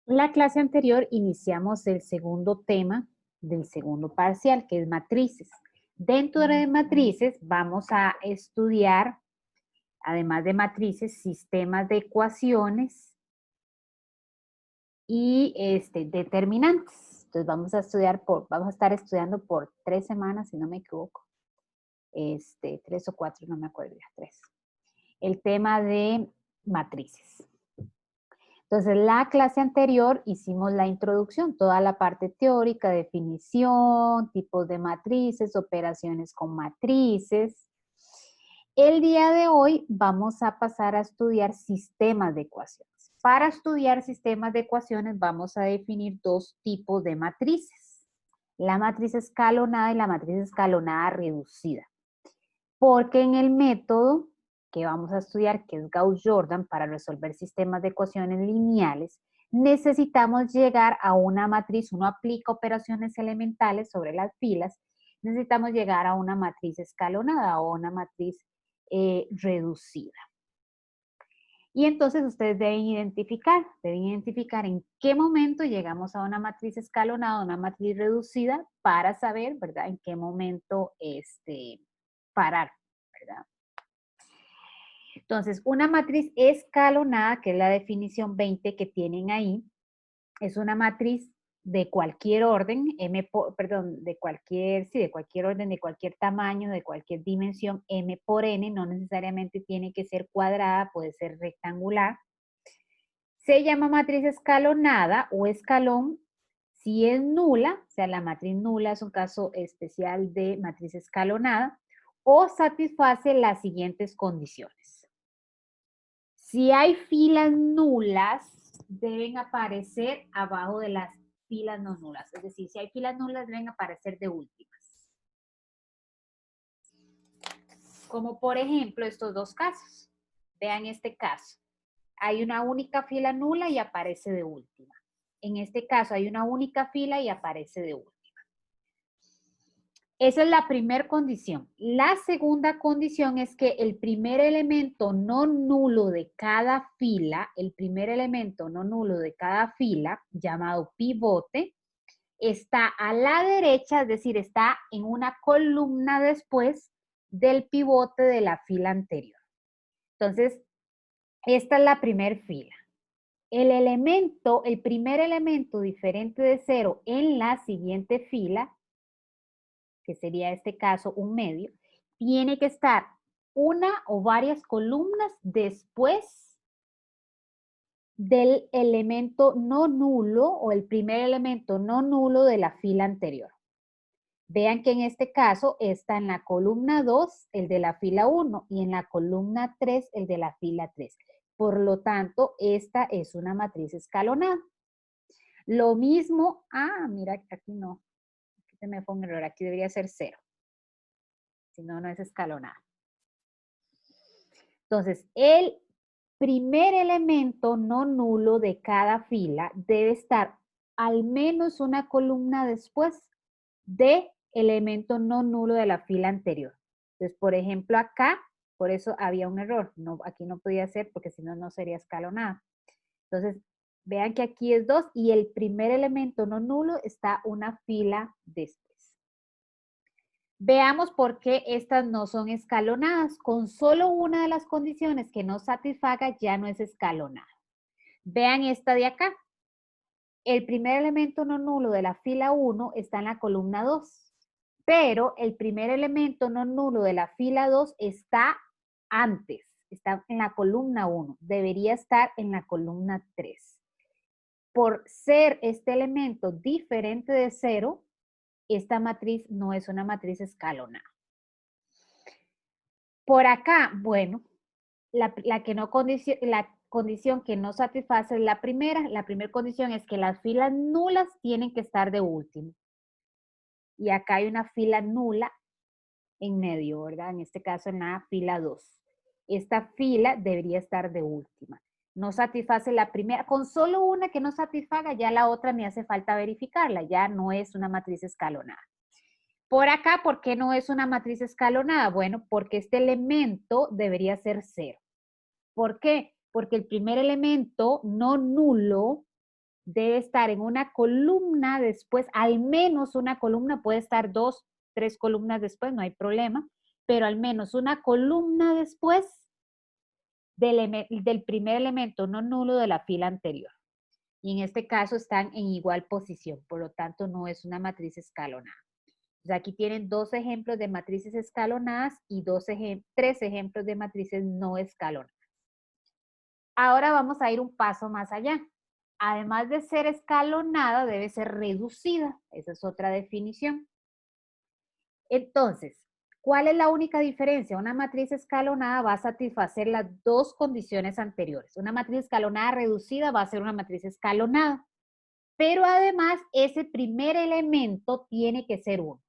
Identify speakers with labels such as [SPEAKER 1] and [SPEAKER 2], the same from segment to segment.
[SPEAKER 1] La clase anterior iniciamos el segundo tema del segundo parcial, que es matrices. Dentro de matrices vamos a estudiar, además de matrices, sistemas de ecuaciones y determinantes. Entonces vamos a estar estudiando por 3 semanas, si no me equivoco. 3 o 4, no me acuerdo ya, 3. El tema de matrices. Entonces, la clase anterior hicimos la introducción, toda la parte teórica, definición, tipos de matrices, operaciones con matrices. El día de hoy vamos a pasar a estudiar sistemas de ecuaciones. Para estudiar sistemas de ecuaciones vamos a definir dos tipos de matrices. La matriz escalonada y la matriz escalonada reducida. Porque en el método que vamos a estudiar, que es Gauss-Jordan, para resolver sistemas de ecuaciones lineales, necesitamos llegar a una matriz, uno aplica operaciones elementales sobre las filas, necesitamos llegar a una matriz escalonada o una matriz reducida. Y entonces ustedes deben identificar en qué momento llegamos a una matriz escalonada, una matriz reducida, para saber, ¿verdad?, en qué momento parar, ¿verdad? Entonces, una matriz escalonada, que es la definición 20 que tienen ahí, es una matriz de cualquier orden, de cualquier orden, de cualquier tamaño, de cualquier dimensión, m por n, no necesariamente tiene que ser cuadrada, puede ser rectangular. Se llama matriz escalonada o escalón si es nula, o sea, la matriz nula es un caso especial de matriz escalonada, o satisface las siguientes condiciones. Si hay filas nulas, deben aparecer abajo de las filas no nulas. Es decir, si hay filas nulas, deben aparecer de últimas. Como por ejemplo estos dos casos. Vean este caso. Hay una única fila nula y aparece de última. En este caso hay una única fila y aparece de última. Esa es la primera condición. La segunda condición es que el primer elemento no nulo de cada fila, llamado pivote, está a la derecha, es decir, está en una columna después del pivote de la fila anterior. Entonces, esta es la primera fila. El primer elemento diferente de 0 en la siguiente fila, que sería este caso un medio, tiene que estar una o varias columnas después del elemento no nulo o el primer elemento no nulo de la fila anterior. Vean que en este caso está en la columna 2 el de la fila 1 y en la columna 3 el de la fila 3. Por lo tanto, esta es una matriz escalonada. Lo mismo, mira, aquí no, aquí se me fue un error, aquí debería ser 0. Si no, no es escalonada. Entonces, el primer elemento no nulo de cada fila debe estar al menos una columna después de elemento no nulo de la fila anterior. Entonces, por ejemplo, acá, por eso había un error. No, aquí no podía ser porque si no, no sería escalonada. Entonces, vean que aquí es 2 y el primer elemento no nulo está una fila después. Veamos por qué estas no son escalonadas. Con solo una de las condiciones que no satisfaga ya no es escalonada. Vean esta de acá. El primer elemento no nulo de la fila 1 está en la columna 2, pero el primer elemento no nulo de la fila 2 está antes, está en la columna 1, debería estar en la columna 3. Por ser este elemento diferente de 0, esta matriz no es una matriz escalonada. Por acá, bueno, la condición que no satisface es la primera. La primera condición es que las filas nulas tienen que estar de último. Y acá hay una fila nula en medio, ¿verdad? En este caso en la fila 2. Esta fila debería estar de última. No satisface la primera. Con solo una que no satisfaga, ya la otra ni hace falta verificarla. Ya no es una matriz escalonada. Por acá, ¿por qué no es una matriz escalonada? Bueno, porque este elemento debería ser 0. ¿Por qué? Porque el primer elemento no nulo debe estar en una columna después, al menos una columna, puede estar 2, 3 columnas después, no hay problema, pero al menos una columna después del primer elemento no nulo de la fila anterior. Y en este caso están en igual posición, por lo tanto no es una matriz escalonada. Entonces aquí tienen 2 ejemplos de matrices escalonadas y 3 ejemplos de matrices no escalonadas. Ahora vamos a ir un paso más allá. Además de ser escalonada, debe ser reducida. Esa es otra definición. Entonces, ¿cuál es la única diferencia? Una matriz escalonada va a satisfacer las 2 condiciones anteriores. Una matriz escalonada reducida va a ser una matriz escalonada. Pero además, ese primer elemento tiene que ser 1.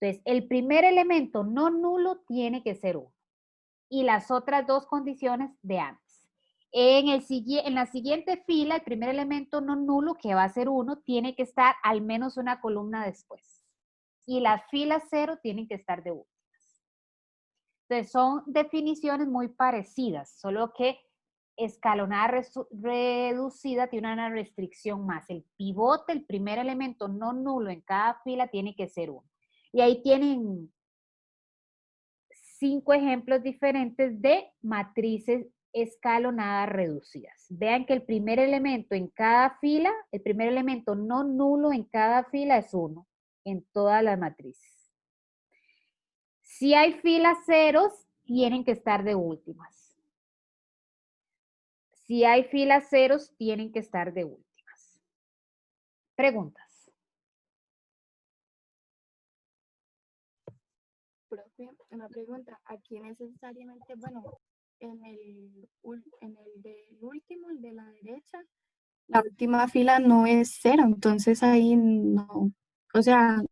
[SPEAKER 1] Entonces, el primer elemento no nulo tiene que ser 1. Y las otras 2 condiciones de antes. En la siguiente fila, el primer elemento no nulo, que va a ser 1, tiene que estar al menos una columna después. Y las filas 0 tienen que estar de últimas. Entonces, son definiciones muy parecidas, solo que escalonada reducida tiene una restricción más. El pivote, el primer elemento no nulo en cada fila, tiene que ser 1. Y ahí tienen 5 ejemplos diferentes de matrices escalonadas reducidas. Vean que el primer elemento en cada fila, el primer elemento no nulo en cada fila es 1 en todas las matrices. Si hay filas ceros, tienen que estar de últimas. Si hay filas ceros, tienen que estar de últimas. Preguntas.
[SPEAKER 2] Profe, una pregunta. Aquí necesariamente, bueno, en el del último, el de la derecha, la última fila no es 0, entonces ahí no, o sea,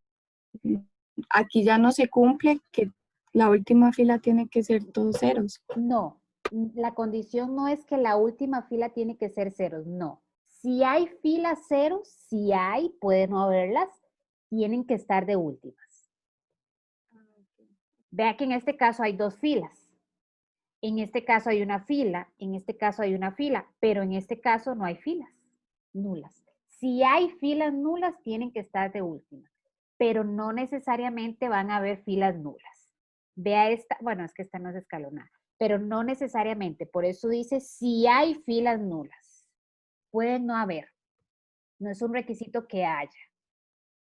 [SPEAKER 2] aquí ya no se cumple que la última fila tiene que ser todos ceros.
[SPEAKER 1] No, la condición no es que la última fila tiene que ser ceros, no. Si hay filas ceros, si hay, puede no haberlas, tienen que estar de últimas. Vea que en este caso hay 2 filas. En este caso hay una fila, en este caso hay una fila, pero en este caso no hay filas nulas. Si hay filas nulas, tienen que estar de últimas, pero no necesariamente van a haber filas nulas. Vea esta, bueno, es que esta no es escalonada, pero no necesariamente. Por eso dice si hay filas nulas. Pueden no haber. No es un requisito que haya.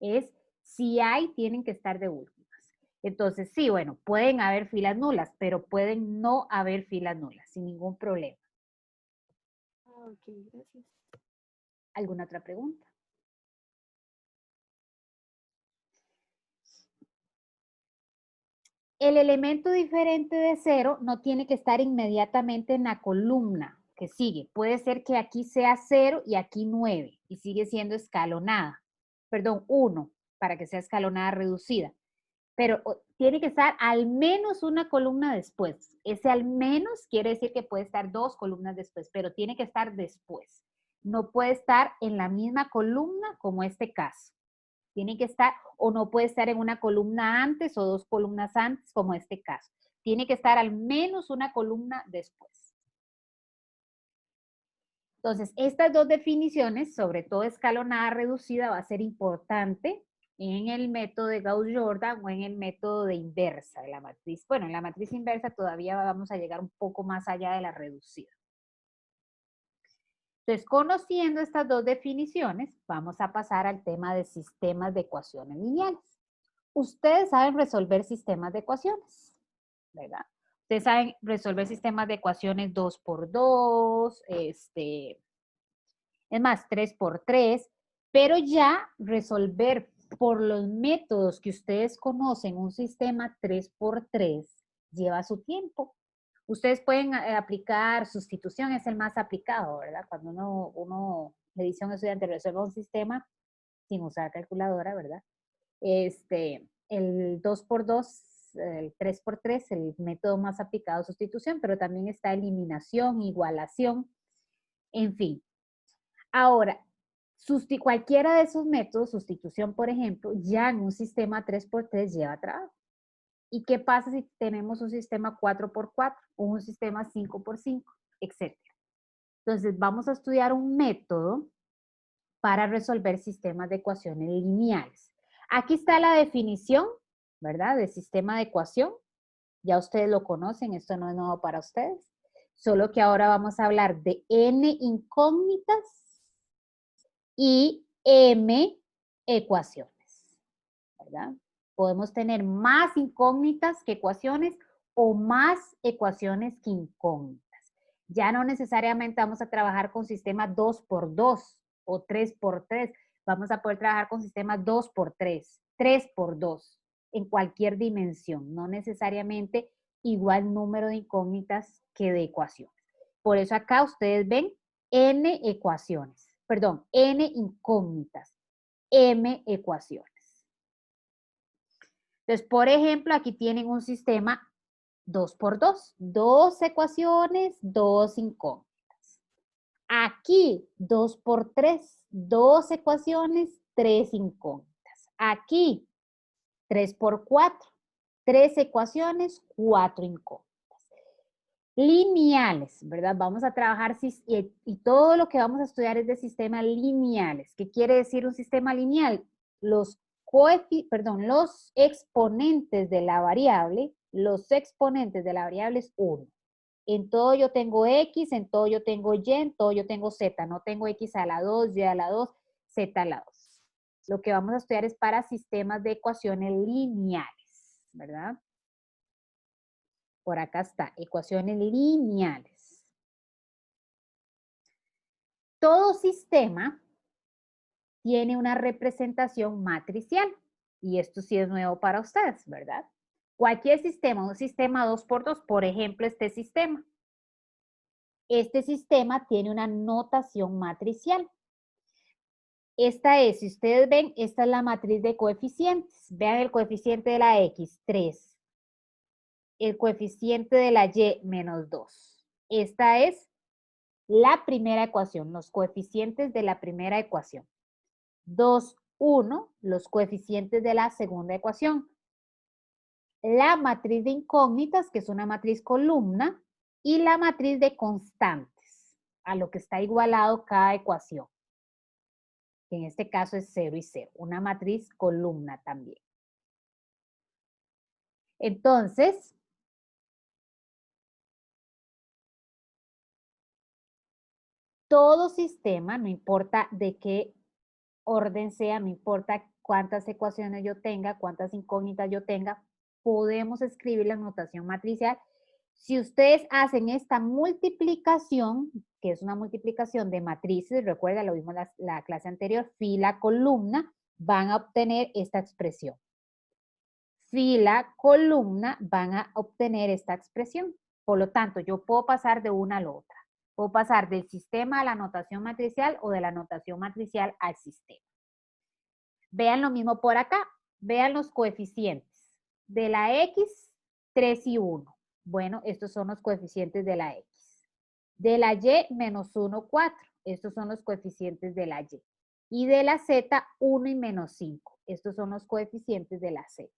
[SPEAKER 1] Es si hay, tienen que estar de últimas. Entonces, sí, bueno, pueden haber filas nulas, pero pueden no haber filas nulas, sin ningún problema.
[SPEAKER 2] Ok, gracias.
[SPEAKER 1] ¿Alguna otra pregunta? El elemento diferente de 0 no tiene que estar inmediatamente en la columna que sigue. Puede ser que aquí sea 0 y aquí 9 y sigue siendo escalonada. Perdón, 1 para que sea escalonada reducida. Pero tiene que estar al menos una columna después. Ese al menos quiere decir que puede estar 2 columnas después, pero tiene que estar después. No puede estar en la misma columna como este caso. Tiene que estar, o no puede estar en una columna antes o 2 columnas antes, como este caso. Tiene que estar al menos una columna después. Entonces, estas 2 definiciones, sobre todo escalonada reducida, va a ser importante en el método de Gauss-Jordan o en el método de inversa de la matriz. Bueno, en la matriz inversa todavía vamos a llegar un poco más allá de la reducida. Entonces, conociendo estas 2 definiciones, vamos a pasar al tema de sistemas de ecuaciones lineales. Ustedes saben resolver sistemas de ecuaciones, ¿verdad? Ustedes saben resolver sistemas de ecuaciones 2 por 2, es más, 3 por 3, pero ya resolver por los métodos que ustedes conocen un sistema 3 por 3 lleva su tiempo. Ustedes pueden aplicar sustitución, es el más aplicado, ¿verdad? Cuando uno le dice a un estudiante resuelva un sistema sin usar calculadora, ¿verdad? El 2 por 2, el 3 por 3, el método más aplicado es sustitución, pero también está eliminación, igualación, en fin. Ahora, cualquiera de esos métodos, sustitución, por ejemplo, ya en un sistema 3 por 3 lleva trabajo. ¿Y qué pasa si tenemos un sistema 4 por 4 o un sistema 5 por 5, etcétera? Entonces, vamos a estudiar un método para resolver sistemas de ecuaciones lineales. Aquí está la definición, ¿verdad? De sistema de ecuación. Ya ustedes lo conocen, esto no es nuevo para ustedes. Solo que ahora vamos a hablar de n incógnitas y m ecuaciones, ¿verdad? Podemos tener más incógnitas que ecuaciones o más ecuaciones que incógnitas. Ya no necesariamente vamos a trabajar con sistemas 2x2 o 3x3. Vamos a poder trabajar con sistemas 2x3, 3x2, en cualquier dimensión, no necesariamente igual número de incógnitas que de ecuaciones. Por eso acá ustedes ven n ecuaciones, perdón, n incógnitas, m ecuaciones. Entonces, por ejemplo, aquí tienen un sistema 2x2, dos ecuaciones, dos incógnitas. Aquí, 2x3, dos ecuaciones, tres incógnitas. Aquí, 3x4, tres ecuaciones, cuatro incógnitas. Lineales, ¿verdad? Vamos a trabajar y todo lo que vamos a estudiar es de sistemas lineales. ¿Qué quiere decir un sistema lineal? Los exponentes de la variable, es 1. En todo yo tengo X, en todo yo tengo Y, en todo yo tengo Z. No tengo X a la 2, Y a la 2, Z a la 2. Lo que vamos a estudiar es para sistemas de ecuaciones lineales, ¿verdad? Por acá está, ecuaciones lineales. Todo sistema tiene una representación matricial. Y esto sí es nuevo para ustedes, ¿verdad? Cualquier sistema, un sistema 2x2, por ejemplo, este sistema. Este sistema tiene una notación matricial. Esta es, si ustedes ven, esta es la matriz de coeficientes. Vean el coeficiente de la X, 3. El coeficiente de la Y, -2. Esta es la primera ecuación, los coeficientes de la primera ecuación. 2, 1, los coeficientes de la segunda ecuación. La matriz de incógnitas, que es una matriz columna, y la matriz de constantes, a lo que está igualado cada ecuación. Que en este caso es 0 y 0, una matriz columna también. Entonces, todo sistema, no importa de qué orden sea, no importa cuántas ecuaciones yo tenga, cuántas incógnitas yo tenga, podemos escribir la notación matricial. Si ustedes hacen esta multiplicación, que es una multiplicación de matrices, recuerda, lo vimos la clase anterior, fila, columna, van a obtener esta expresión. Fila, columna, van a obtener esta expresión. Por lo tanto, yo puedo pasar de una a la otra. Puedo pasar del sistema a la notación matricial o de la notación matricial al sistema. Vean lo mismo por acá. Vean los coeficientes. De la X, 3 y 1. Bueno, estos son los coeficientes de la X. De la Y, -1, 4. Estos son los coeficientes de la Y. Y de la Z, 1 y -5. Estos son los coeficientes de la Z.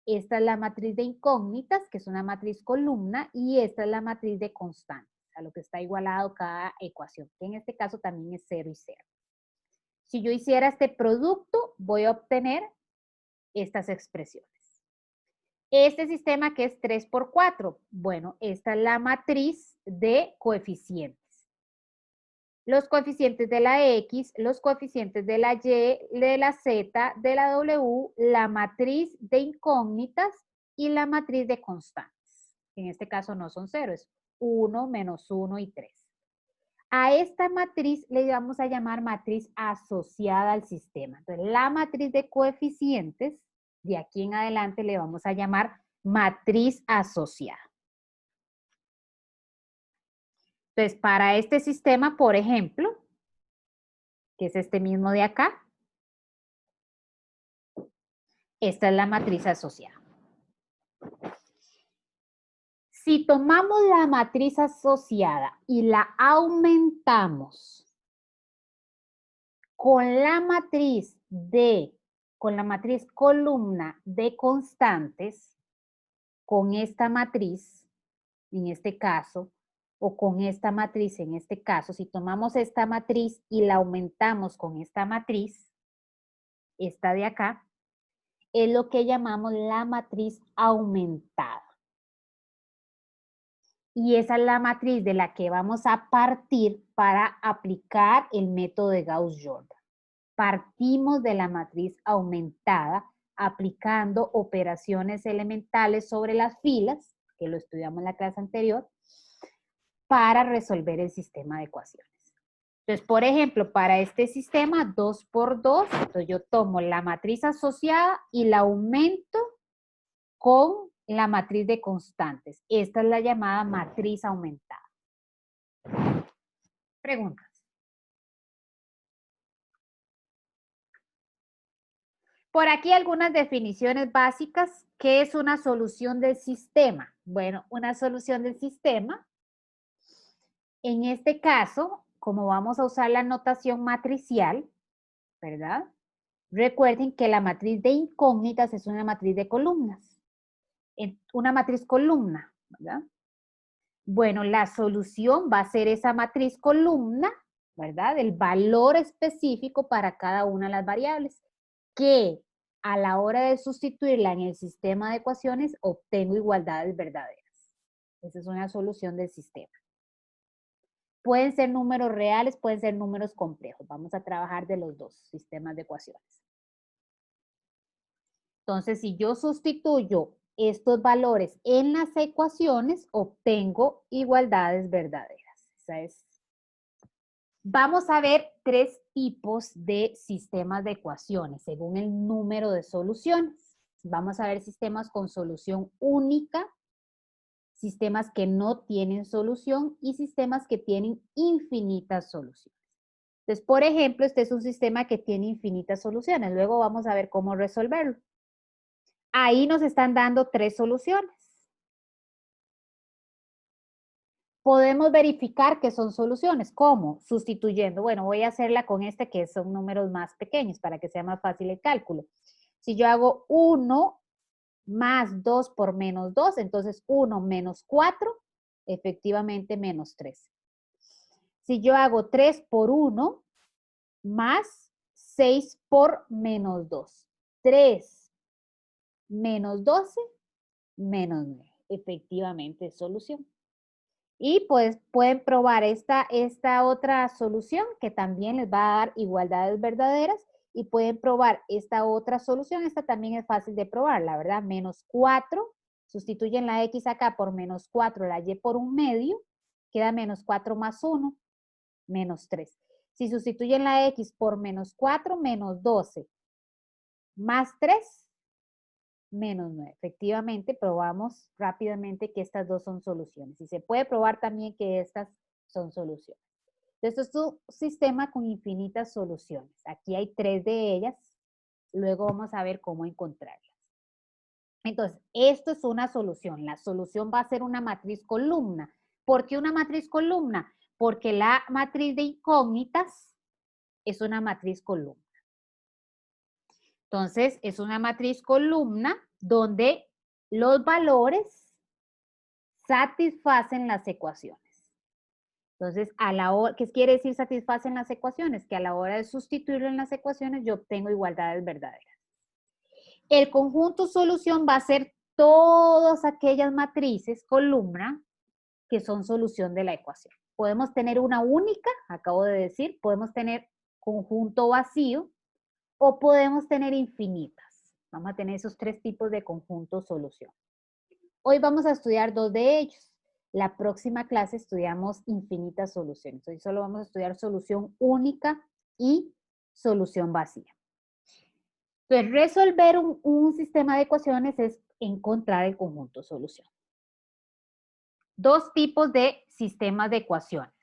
[SPEAKER 1] Esta es la matriz de incógnitas, que es una matriz columna, y esta es la matriz de constantes, a lo que está igualado cada ecuación, que en este caso también es 0 y 0. Si yo hiciera este producto, voy a obtener estas expresiones. Este sistema que es 3x4, bueno, esta es la matriz de coeficientes. Los coeficientes de la X, los coeficientes de la Y, de la Z, de la W, la matriz de incógnitas y la matriz de constantes. En este caso no son 0, es 1, -1 y 3. A esta matriz le vamos a llamar matriz asociada al sistema. Entonces, la matriz de coeficientes, de aquí en adelante le vamos a llamar matriz asociada. Entonces, para este sistema, por ejemplo, que es este mismo de acá, esta es la matriz asociada. Si tomamos la matriz asociada y la aumentamos con la matriz columna de constantes, con esta matriz, en este caso, o con esta matriz, en este caso, si tomamos esta matriz y la aumentamos con esta matriz, esta de acá, es lo que llamamos la matriz aumentada. Y esa es la matriz de la que vamos a partir para aplicar el método de Gauss-Jordan. Partimos de la matriz aumentada aplicando operaciones elementales sobre las filas, que lo estudiamos en la clase anterior, para resolver el sistema de ecuaciones. Entonces, por ejemplo, para este sistema 2 por 2, entonces yo tomo la matriz asociada y la aumento con la matriz de constantes. Esta es la llamada matriz aumentada. Preguntas. Por aquí algunas definiciones básicas. ¿Qué es una solución del sistema? Bueno, una solución del sistema, en este caso, como vamos a usar la notación matricial, ¿verdad? Recuerden que la matriz de incógnitas es una matriz de columnas. Una matriz columna, ¿verdad? Bueno, la solución va a ser esa matriz columna, ¿verdad? El valor específico para cada una de las variables, que a la hora de sustituirla en el sistema de ecuaciones obtengo igualdades verdaderas. Esa es una solución del sistema. Pueden ser números reales, pueden ser números complejos. Vamos a trabajar de los dos sistemas de ecuaciones. Entonces, si yo sustituyo estos valores en las ecuaciones, obtengo igualdades verdaderas. Esa es. Vamos a ver tres tipos de sistemas de ecuaciones según el número de soluciones. Vamos a ver sistemas con solución única, sistemas que no tienen solución y sistemas que tienen infinitas soluciones. Entonces, por ejemplo, este es un sistema que tiene infinitas soluciones. Luego vamos a ver cómo resolverlo. Ahí nos están dando tres soluciones. Podemos verificar que son soluciones. ¿Cómo? Sustituyendo. Bueno, voy a hacerla con este que son números más pequeños para que sea más fácil el cálculo. Si yo hago 1 más 2 por menos 2, entonces 1 menos 4, efectivamente menos 3. Si yo hago 3 por 1 más 6 por menos 2, 3 menos 12 menos 9, efectivamente es solución. Y pues pueden probar esta otra solución que también les va a dar igualdades verdaderas y pueden probar esta otra solución. Esta también es fácil de probar, la verdad. Menos 4, sustituyen la x acá por menos 4, la y por un medio, queda menos 4 más 1, menos 3. Si sustituyen la x por menos 4, menos 12, más 3, menos 9. Efectivamente, probamos rápidamente que estas dos son soluciones. Y se puede probar también que estas son soluciones. Entonces, esto es un sistema con infinitas soluciones. Aquí hay tres de ellas. Luego vamos a ver cómo encontrarlas. Entonces, esto es una solución. La solución va a ser una matriz columna. ¿Por qué una matriz columna? Porque la matriz de incógnitas es una matriz columna. Entonces, es una matriz columna donde los valores satisfacen las ecuaciones. Entonces, a la hora, ¿qué quiere decir satisfacen las ecuaciones? Que a la hora de sustituirlo en las ecuaciones yo obtengo igualdades verdaderas. El conjunto solución va a ser todas aquellas matrices columna que son solución de la ecuación. Podemos tener una única, acabo de decir, podemos tener conjunto vacío o podemos tener infinitas. Vamos a tener esos tres tipos de conjunto solución. Hoy vamos a estudiar dos de ellos. La próxima clase estudiamos infinitas soluciones. Hoy solo vamos a estudiar solución única y solución vacía. Entonces, resolver un sistema de ecuaciones es encontrar el conjunto solución. Dos tipos de sistemas de ecuaciones.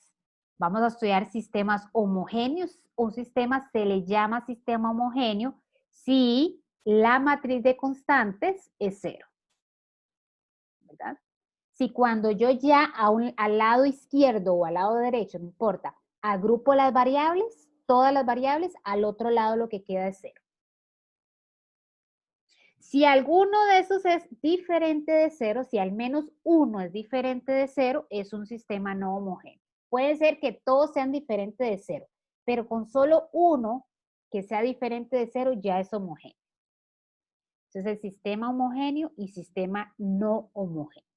[SPEAKER 1] Vamos a estudiar sistemas homogéneos. Un sistema se le llama sistema homogéneo si la matriz de constantes es 0. ¿Verdad? Si cuando yo ya al lado izquierdo o al lado derecho, no importa, agrupo las variables, todas las variables, al otro lado lo que queda es 0. Si alguno de esos es diferente de cero, si al menos uno es diferente de cero, es un sistema no homogéneo. Puede ser que todos sean diferentes de cero, pero con solo uno que sea diferente de cero ya es homogéneo. Entonces, el sistema homogéneo y sistema no homogéneo.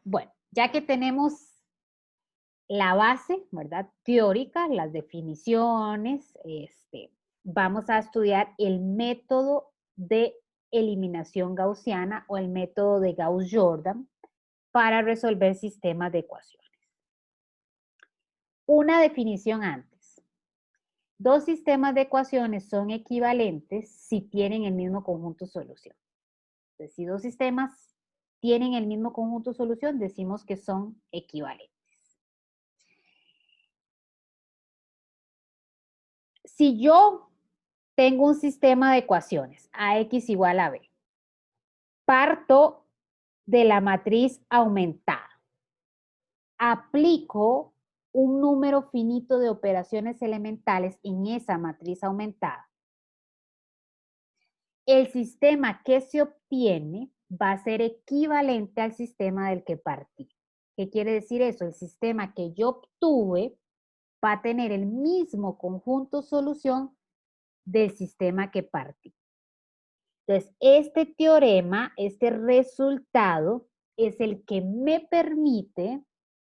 [SPEAKER 1] Bueno, ya que tenemos la base, ¿verdad? Teórica, las definiciones, vamos a estudiar el método de eliminación gaussiana o el método de Gauss-Jordan para resolver sistemas de ecuaciones. Una definición antes. Dos sistemas de ecuaciones son equivalentes si tienen el mismo conjunto solución. Entonces, si dos sistemas tienen el mismo conjunto solución, decimos que son equivalentes. Si yo tengo un sistema de ecuaciones, AX igual a B, parto de la matriz aumentada, aplico un número finito de operaciones elementales en esa matriz aumentada. El sistema que se obtiene va a ser equivalente al sistema del que partí. ¿Qué quiere decir eso? El sistema que yo obtuve va a tener el mismo conjunto solución del sistema que partí. Entonces, este teorema, este resultado, es el que me permite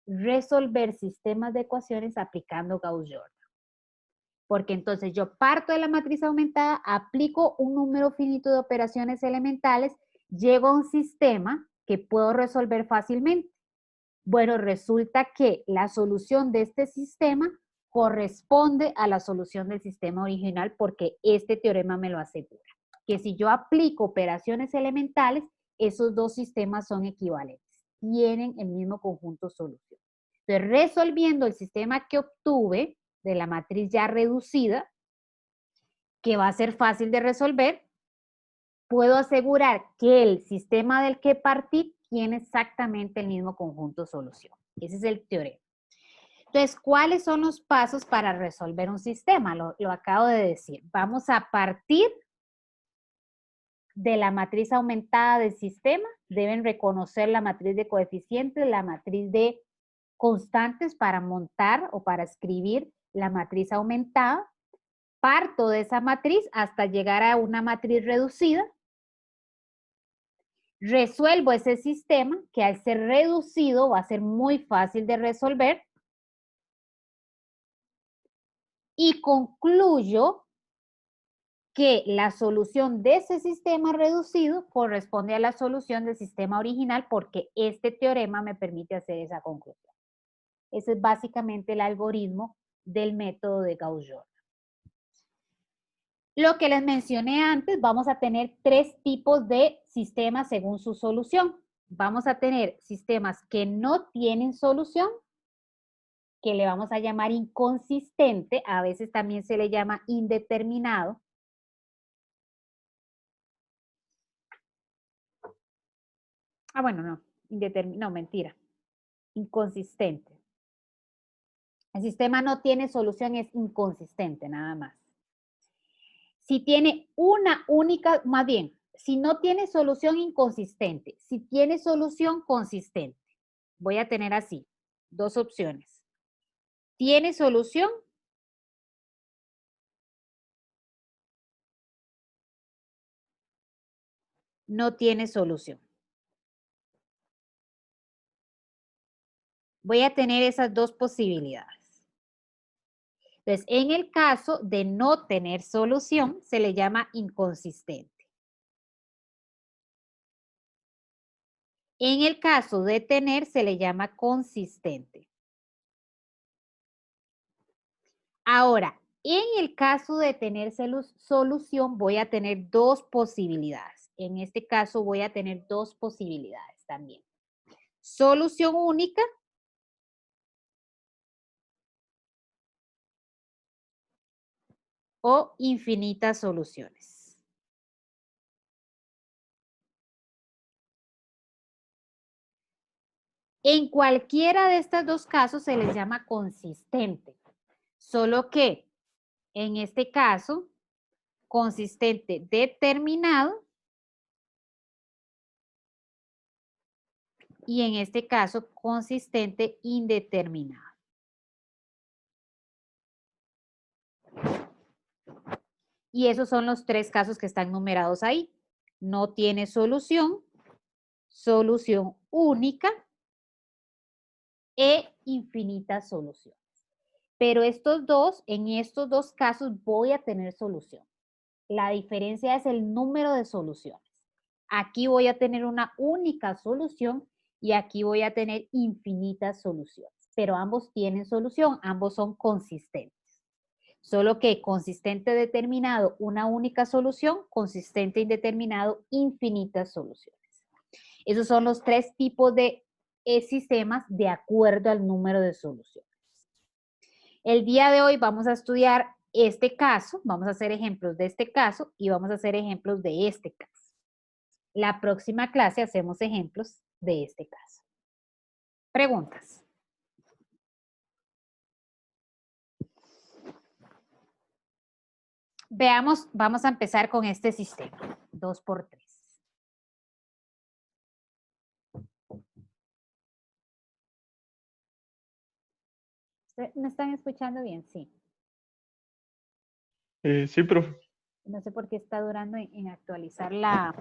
[SPEAKER 1] resolver sistemas de ecuaciones aplicando Gauss-Jordan. Porque entonces yo parto de la matriz aumentada, aplico un número finito de operaciones elementales, llego a un sistema que puedo resolver fácilmente. Bueno, resulta que la solución de este sistema corresponde a la solución del sistema original porque este teorema me lo asegura. Que si yo aplico operaciones elementales, esos dos sistemas son equivalentes, tienen el mismo conjunto solución. Entonces, resolviendo el sistema que obtuve de la matriz ya reducida, que va a ser fácil de resolver, puedo asegurar que el sistema del que partí tiene exactamente el mismo conjunto solución. Ese es el teorema. Entonces, ¿cuáles son los pasos para resolver un sistema? Lo acabo de decir. Vamos a partir de la matriz aumentada del sistema. Deben reconocer la matriz de coeficientes, la matriz de constantes para montar o para escribir la matriz aumentada. Parto de esa matriz hasta llegar a una matriz reducida. Resuelvo ese sistema que al ser reducido va a ser muy fácil de resolver. Y concluyo que la solución de ese sistema reducido corresponde a la solución del sistema original porque este teorema me permite hacer esa conclusión. Ese es básicamente el algoritmo del método de Gauss-Jordan. Lo que les mencioné antes, vamos a tener tres tipos de sistemas según su solución. Vamos a tener sistemas que no tienen solución, que le vamos a llamar inconsistente, a veces también se le llama indeterminado. Bueno, no, no, mentira, inconsistente. El sistema no tiene solución, es inconsistente, nada más. Si tiene una única, más bien, si no tiene solución inconsistente, si tiene solución consistente, voy a tener así, dos opciones. ¿Tiene solución? No tiene solución. Voy a tener esas dos posibilidades. Entonces, en el caso de no tener solución, se le llama inconsistente. En el caso de tener, se le llama consistente. Ahora, en el caso de tener solución, voy a tener dos posibilidades. En este caso, voy a tener dos posibilidades también. Solución única o infinitas soluciones. En cualquiera de estos dos casos se les llama consistente, solo que en este caso, consistente determinado y en este caso consistente indeterminado. Y esos son los tres casos que están numerados ahí. No tiene solución, solución única e infinitas soluciones. Pero en estos dos casos voy a tener solución. La diferencia es el número de soluciones. Aquí voy a tener una única solución y aquí voy a tener infinitas soluciones. Pero ambos tienen solución, ambos son consistentes. Solo que consistente determinado, una única solución, consistente indeterminado, infinitas soluciones. Esos son los tres tipos de sistemas de acuerdo al número de soluciones. El día de hoy vamos a estudiar este caso, vamos a hacer ejemplos de este caso y vamos a hacer ejemplos de este caso. La próxima clase hacemos ejemplos de este caso. Preguntas. Veamos, vamos a empezar con este sistema, 2 por 3. ¿Me están escuchando bien? Sí.
[SPEAKER 3] Sí, profe.
[SPEAKER 1] No sé por qué está durando en actualizar la...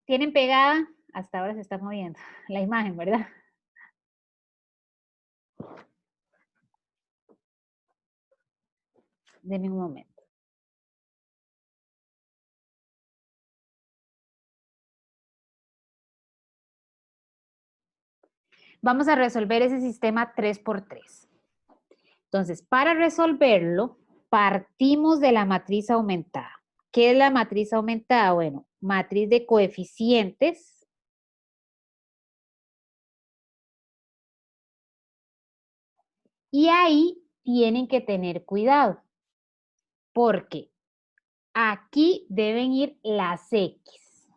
[SPEAKER 1] Tienen pegada, hasta ahora se está moviendo la imagen, ¿verdad? Denme un momento. Vamos a resolver ese sistema 3 por 3. Entonces, para resolverlo, partimos de la matriz aumentada. ¿Qué es la matriz aumentada? Bueno, matriz de coeficientes. Y ahí tienen que tener cuidado, porque aquí deben ir las X.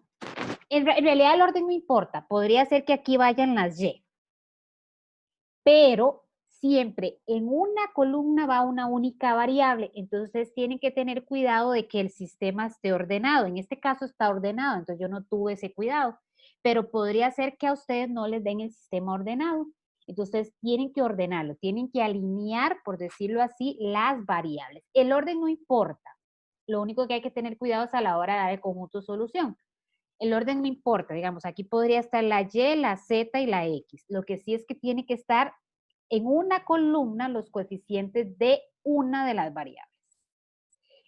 [SPEAKER 1] En realidad el orden no importa, podría ser que aquí vayan las Y. Pero siempre en una columna va una única variable, entonces tienen que tener cuidado de que el sistema esté ordenado. En este caso está ordenado, entonces yo no tuve ese cuidado, pero podría ser que a ustedes no les den el sistema ordenado. Entonces tienen que ordenarlo, tienen que alinear, por decirlo así, las variables. El orden no importa, lo único que hay que tener cuidado es a la hora de dar el conjunto solución. El orden no importa, digamos, aquí podría estar la Y, la Z y la X. Lo que sí es que tiene que estar en una columna los coeficientes de una de las variables.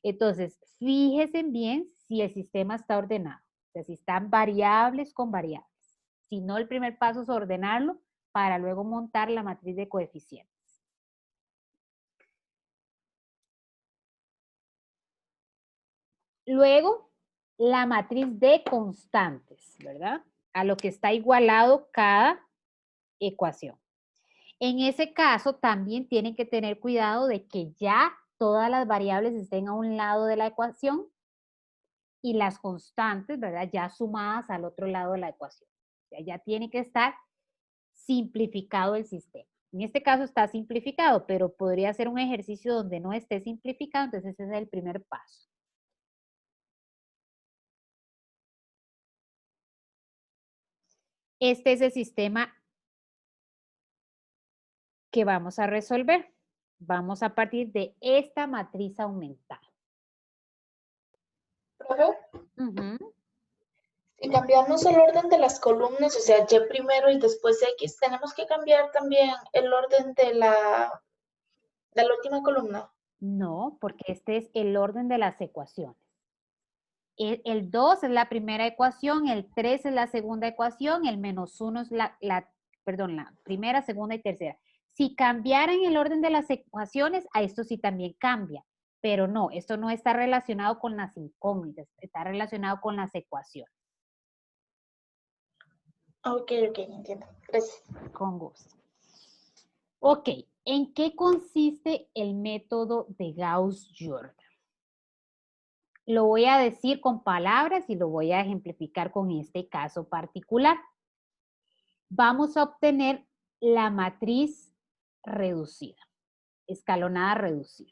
[SPEAKER 1] Entonces, fíjense bien si el sistema está ordenado, o sea, si están variables con variables. Si no, el primer paso es ordenarlo para luego montar la matriz de coeficientes. Luego, la matriz de constantes, ¿verdad? A lo que está igualado cada ecuación. En ese caso, también tienen que tener cuidado de que ya todas las variables estén a un lado de la ecuación y las constantes, ¿verdad? Ya sumadas al otro lado de la ecuación. O sea, ya tiene que estar simplificado el sistema. En este caso está simplificado, pero podría ser un ejercicio donde no esté simplificado, entonces ese es el primer paso. Este es el sistema que vamos a resolver. Vamos a partir de esta matriz aumentada.
[SPEAKER 2] Profe,
[SPEAKER 1] Uh-huh.
[SPEAKER 2] si cambiamos el orden de las columnas, o sea, Y primero y después X, tenemos que cambiar también el orden de la última columna.
[SPEAKER 1] No, porque este es el orden de las ecuaciones. El 2 es la primera ecuación, el 3 es la segunda ecuación, el menos 1 es la primera, segunda y tercera. Si cambiaran el orden de las ecuaciones, a esto sí también cambia, pero no, esto no está relacionado con las incógnitas, está relacionado con las ecuaciones.
[SPEAKER 2] Ok, entiendo. Gracias.
[SPEAKER 1] Con gusto. Ok, ¿en qué consiste el método de Gauss-Jordan? Lo voy a decir con palabras y lo voy a ejemplificar con este caso particular. Vamos a obtener la matriz reducida, escalonada reducida.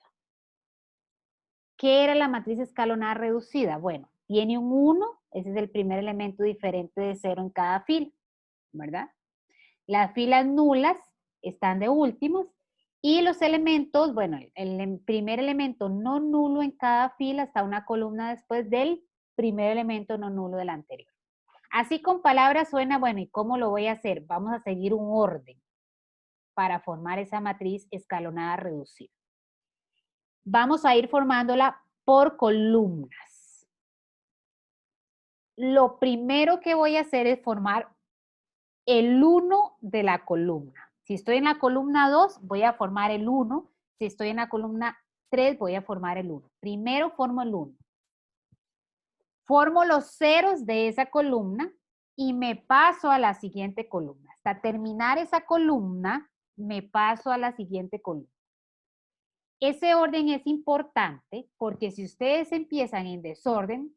[SPEAKER 1] ¿Qué era la matriz escalonada reducida? Bueno, tiene un 1, ese es el primer elemento diferente de 0 en cada fila, ¿verdad? Las filas nulas están de últimos y los elementos, bueno, el primer elemento no nulo en cada fila está una columna después del primer elemento no nulo del anterior. Así con palabras suena, bueno, ¿y cómo lo voy a hacer? Vamos a seguir un orden para formar esa matriz escalonada reducida. Vamos a ir formándola por columnas. Lo primero que voy a hacer es formar el 1 de la columna. Si estoy en la columna 2, voy a formar el 1. Si estoy en la columna 3, voy a formar el 1. Primero formo el 1. Formo los ceros de esa columna y me paso a la siguiente columna. Hasta terminar esa columna, me paso a la siguiente columna. Ese orden es importante porque si ustedes empiezan en desorden,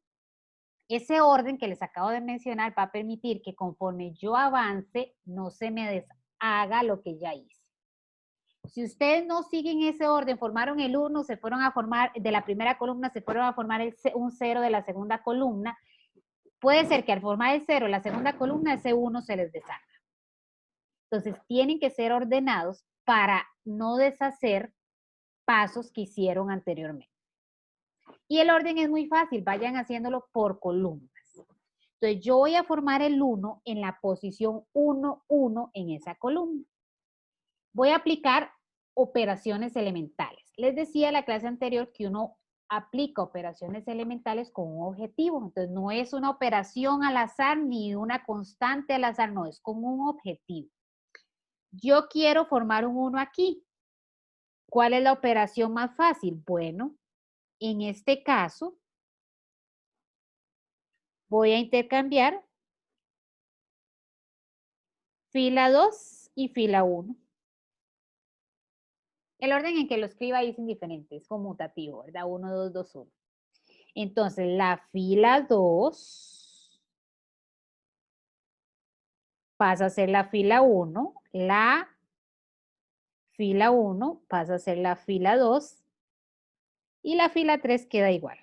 [SPEAKER 1] ese orden que les acabo de mencionar va a permitir que conforme yo avance, no se me deshaga lo que ya hice. Si ustedes no siguen ese orden, formaron el 1, se fueron a formar de la primera columna, se fueron a formar un 0 de la segunda columna, puede ser que al formar el 0 en la segunda columna, ese 1 se les deshaga. Entonces, tienen que ser ordenados para no deshacer pasos que hicieron anteriormente. Y el orden es muy fácil, vayan haciéndolo por columnas. Entonces, yo voy a formar el 1 en la posición 1, 1 en esa columna. Voy a aplicar operaciones elementales. Les decía en la clase anterior que uno aplica operaciones elementales con un objetivo. Entonces, no es una operación al azar ni una constante al azar, no, es con un objetivo. Yo quiero formar un 1 aquí. ¿Cuál es la operación más fácil? Bueno, en este caso, voy a intercambiar fila 2 y fila 1. El orden en que lo escriba ahí es indiferente, es conmutativo, ¿verdad? 1, 2, 2, 1. Entonces, la fila 2 pasa a ser la fila 1, la fila 1 pasa a ser la fila 2 y la fila 3 queda igual.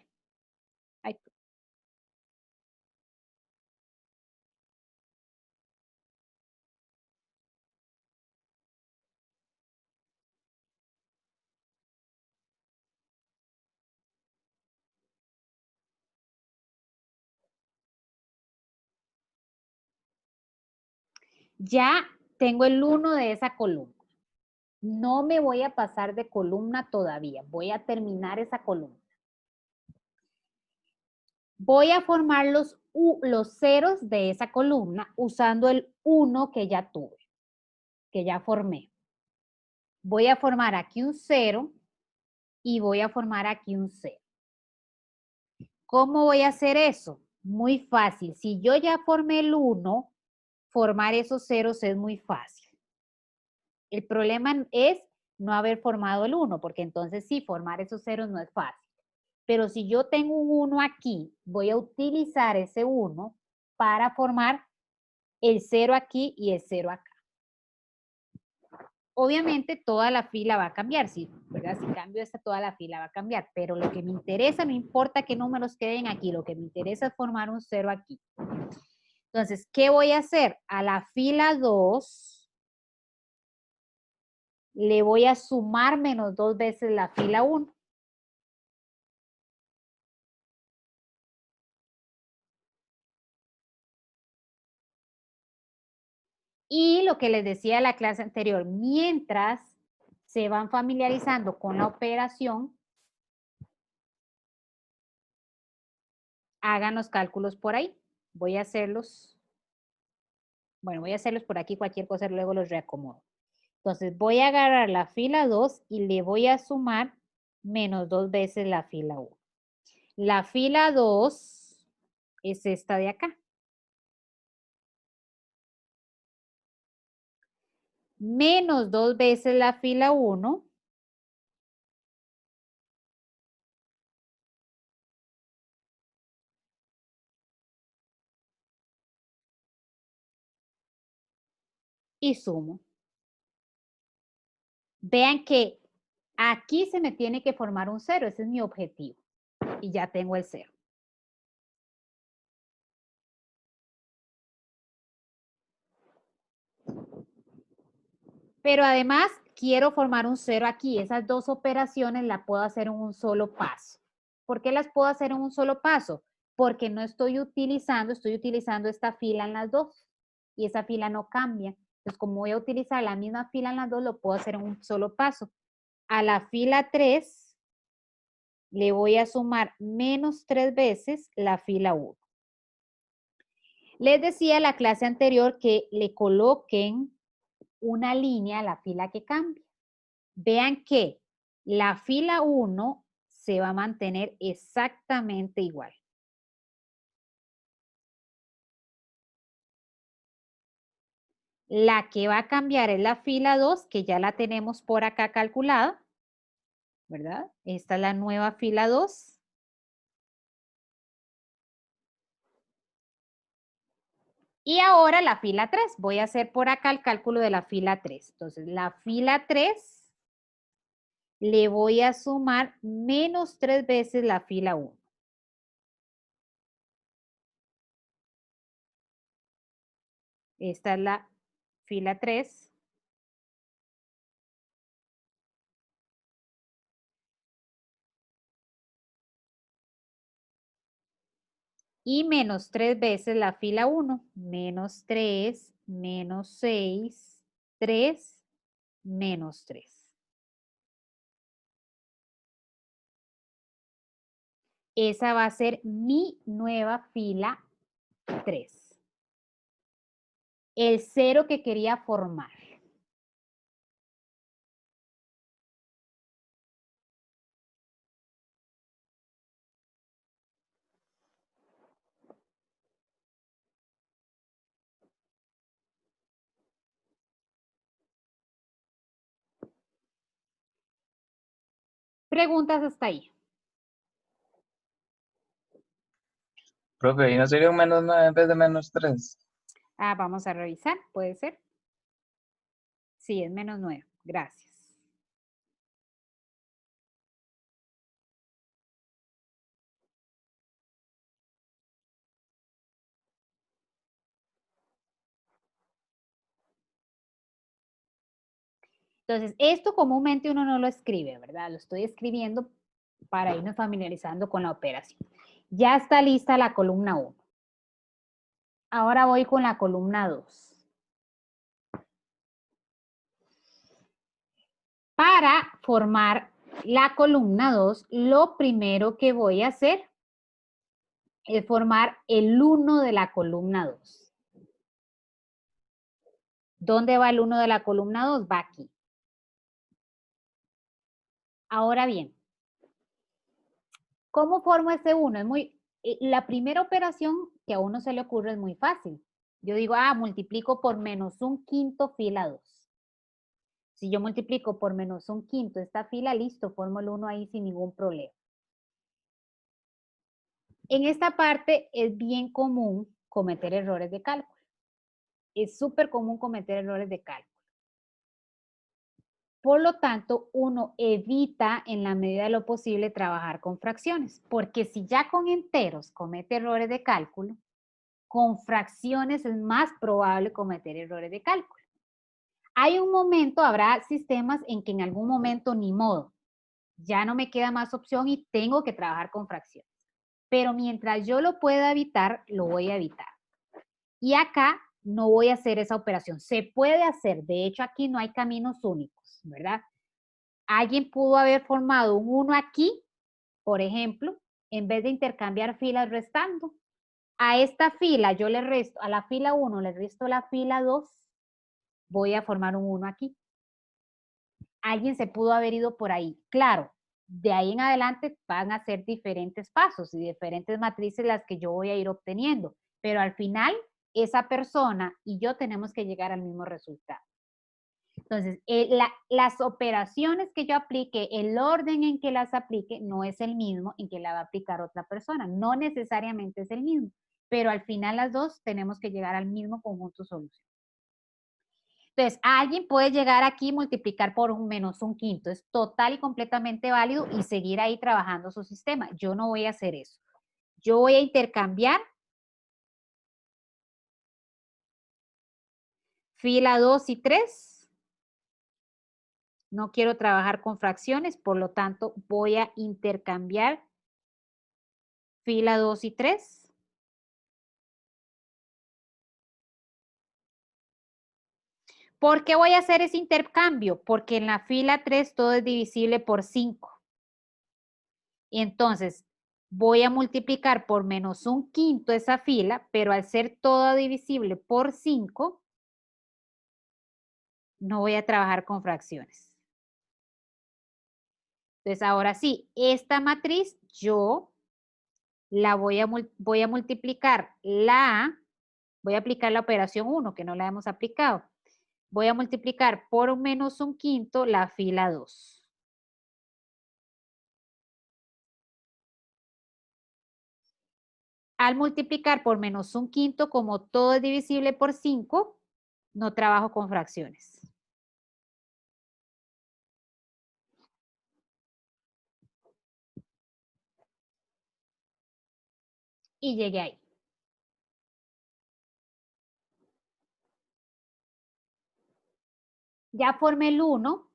[SPEAKER 1] Ahí. Ya tengo el 1 de esa columna. No me voy a pasar de columna todavía. Voy a terminar esa columna. Voy a formar los ceros de esa columna usando el 1 que ya tuve, que ya formé. Voy a formar aquí un 0 y voy a formar aquí un 0. ¿Cómo voy a hacer eso? Muy fácil. Si yo ya formé el 1, formar esos ceros es muy fácil. El problema es no haber formado el 1, porque entonces sí, formar esos ceros no es fácil. Pero si yo tengo un 1 aquí, voy a utilizar ese 1 para formar el 0 aquí y el 0 acá. Obviamente toda la fila va a cambiar, ¿sí? ¿Verdad? Si cambio esta, toda la fila va a cambiar, pero lo que me interesa, no importa qué números queden aquí, lo que me interesa es formar un 0 aquí. Entonces, ¿qué voy a hacer? A la fila 2 le voy a sumar menos 2 veces la fila 1. Y lo que les decía en la clase anterior, mientras se van familiarizando con la operación, hagan los cálculos por ahí. Voy a hacerlos, bueno, voy a hacerlos por aquí, cualquier cosa luego los reacomodo. Entonces voy a agarrar la fila 2 y le voy a sumar menos 2 veces la fila 1. La fila 2 es esta de acá. Menos 2 veces la fila 1. Y sumo. Vean que aquí se me tiene que formar un 0, ese es mi objetivo. y ya tengo el 0. Pero además quiero formar un 0 aquí. Esas dos operaciones las puedo hacer en un solo paso. ¿Por qué las puedo hacer en un solo paso? Porque no estoy utilizando esta fila en las dos. Y esa fila no cambia. Entonces, como voy a utilizar la misma fila en las dos, lo puedo hacer en un solo paso. A la fila 3 le voy a sumar menos 3 veces la fila 1. Les decía en la clase anterior que le coloquen una línea a la fila que cambia. Vean que la fila 1 se va a mantener exactamente igual. La que va a cambiar es la fila 2, que ya la tenemos por acá calculada, ¿verdad? Esta es la nueva fila 2. Y ahora la fila 3. Voy a hacer por acá el cálculo de la fila 3. Entonces, la fila 3 le voy a sumar menos 3 veces la fila 1. Esta es la fila 3. Y menos 3 veces la fila 1. Menos 3, menos 6, 3, menos 3. Esa va a ser mi nueva fila 3. El 0 que quería formar. Preguntas hasta ahí.
[SPEAKER 3] Profe, ¿y no sería un menos 9 en vez de menos 3?
[SPEAKER 1] Vamos a revisar, ¿puede ser? Sí, es menos 9. Gracias. Entonces, esto comúnmente uno no lo escribe, ¿verdad? Lo estoy escribiendo para irnos familiarizando con la operación. Ya está lista la columna 1. Ahora voy con la columna 2. Para formar la columna 2, lo primero que voy a hacer es formar el 1 de la columna 2. ¿Dónde va el 1 de la columna 2? Va aquí. Ahora bien, ¿cómo formo ese 1? La primera operación que a uno se le ocurre es muy fácil. Yo digo, multiplico por menos 1/5 fila 2. Si yo multiplico por menos 1/5 esta fila, listo, formo el 1 ahí sin ningún problema. En esta parte es bien común cometer errores de cálculo. Es súper común cometer errores de cálculo. Por lo tanto, uno evita en la medida de lo posible trabajar con fracciones, porque si ya con enteros comete errores de cálculo, con fracciones es más probable cometer errores de cálculo. Hay un momento, habrá sistemas en que en algún momento ni modo, ya no me queda más opción y tengo que trabajar con fracciones. Pero mientras yo lo pueda evitar, lo voy a evitar. Y acá no voy a hacer esa operación. Se puede hacer, de hecho aquí no hay caminos únicos, ¿verdad? Alguien pudo haber formado un 1 aquí, por ejemplo, en vez de intercambiar filas restando. A esta fila yo le resto, a la fila 1 le resto la fila 2, voy a formar un 1 aquí. Alguien se pudo haber ido por ahí. Claro, de ahí en adelante van a ser diferentes pasos y diferentes matrices las que yo voy a ir obteniendo, pero al final esa persona y yo tenemos que llegar al mismo resultado. Entonces, las operaciones que yo aplique, el orden en que las aplique, no es el mismo en que la va a aplicar otra persona. No necesariamente es el mismo, pero al final las dos tenemos que llegar al mismo conjunto solución. Entonces, alguien puede llegar aquí y multiplicar por un menos un quinto. Es total y completamente válido y seguir ahí trabajando su sistema. Yo no voy a hacer eso. Yo voy a intercambiar fila 2 y 3. No quiero trabajar con fracciones, por lo tanto, voy a intercambiar fila 2 y 3. ¿Por qué voy a hacer ese intercambio? Porque en la fila 3 todo es divisible por 5. Y entonces voy a multiplicar por menos un quinto esa fila, pero al ser toda divisible por 5, no voy a trabajar con fracciones. Entonces ahora sí, esta matriz yo la voy a multiplicar voy a aplicar la operación 1, que no la hemos aplicado. Voy a multiplicar por un menos un quinto la fila 2. Al multiplicar por menos un quinto, como todo es divisible por 5, no trabajo con fracciones. Y llegué ahí. Ya formé el 1,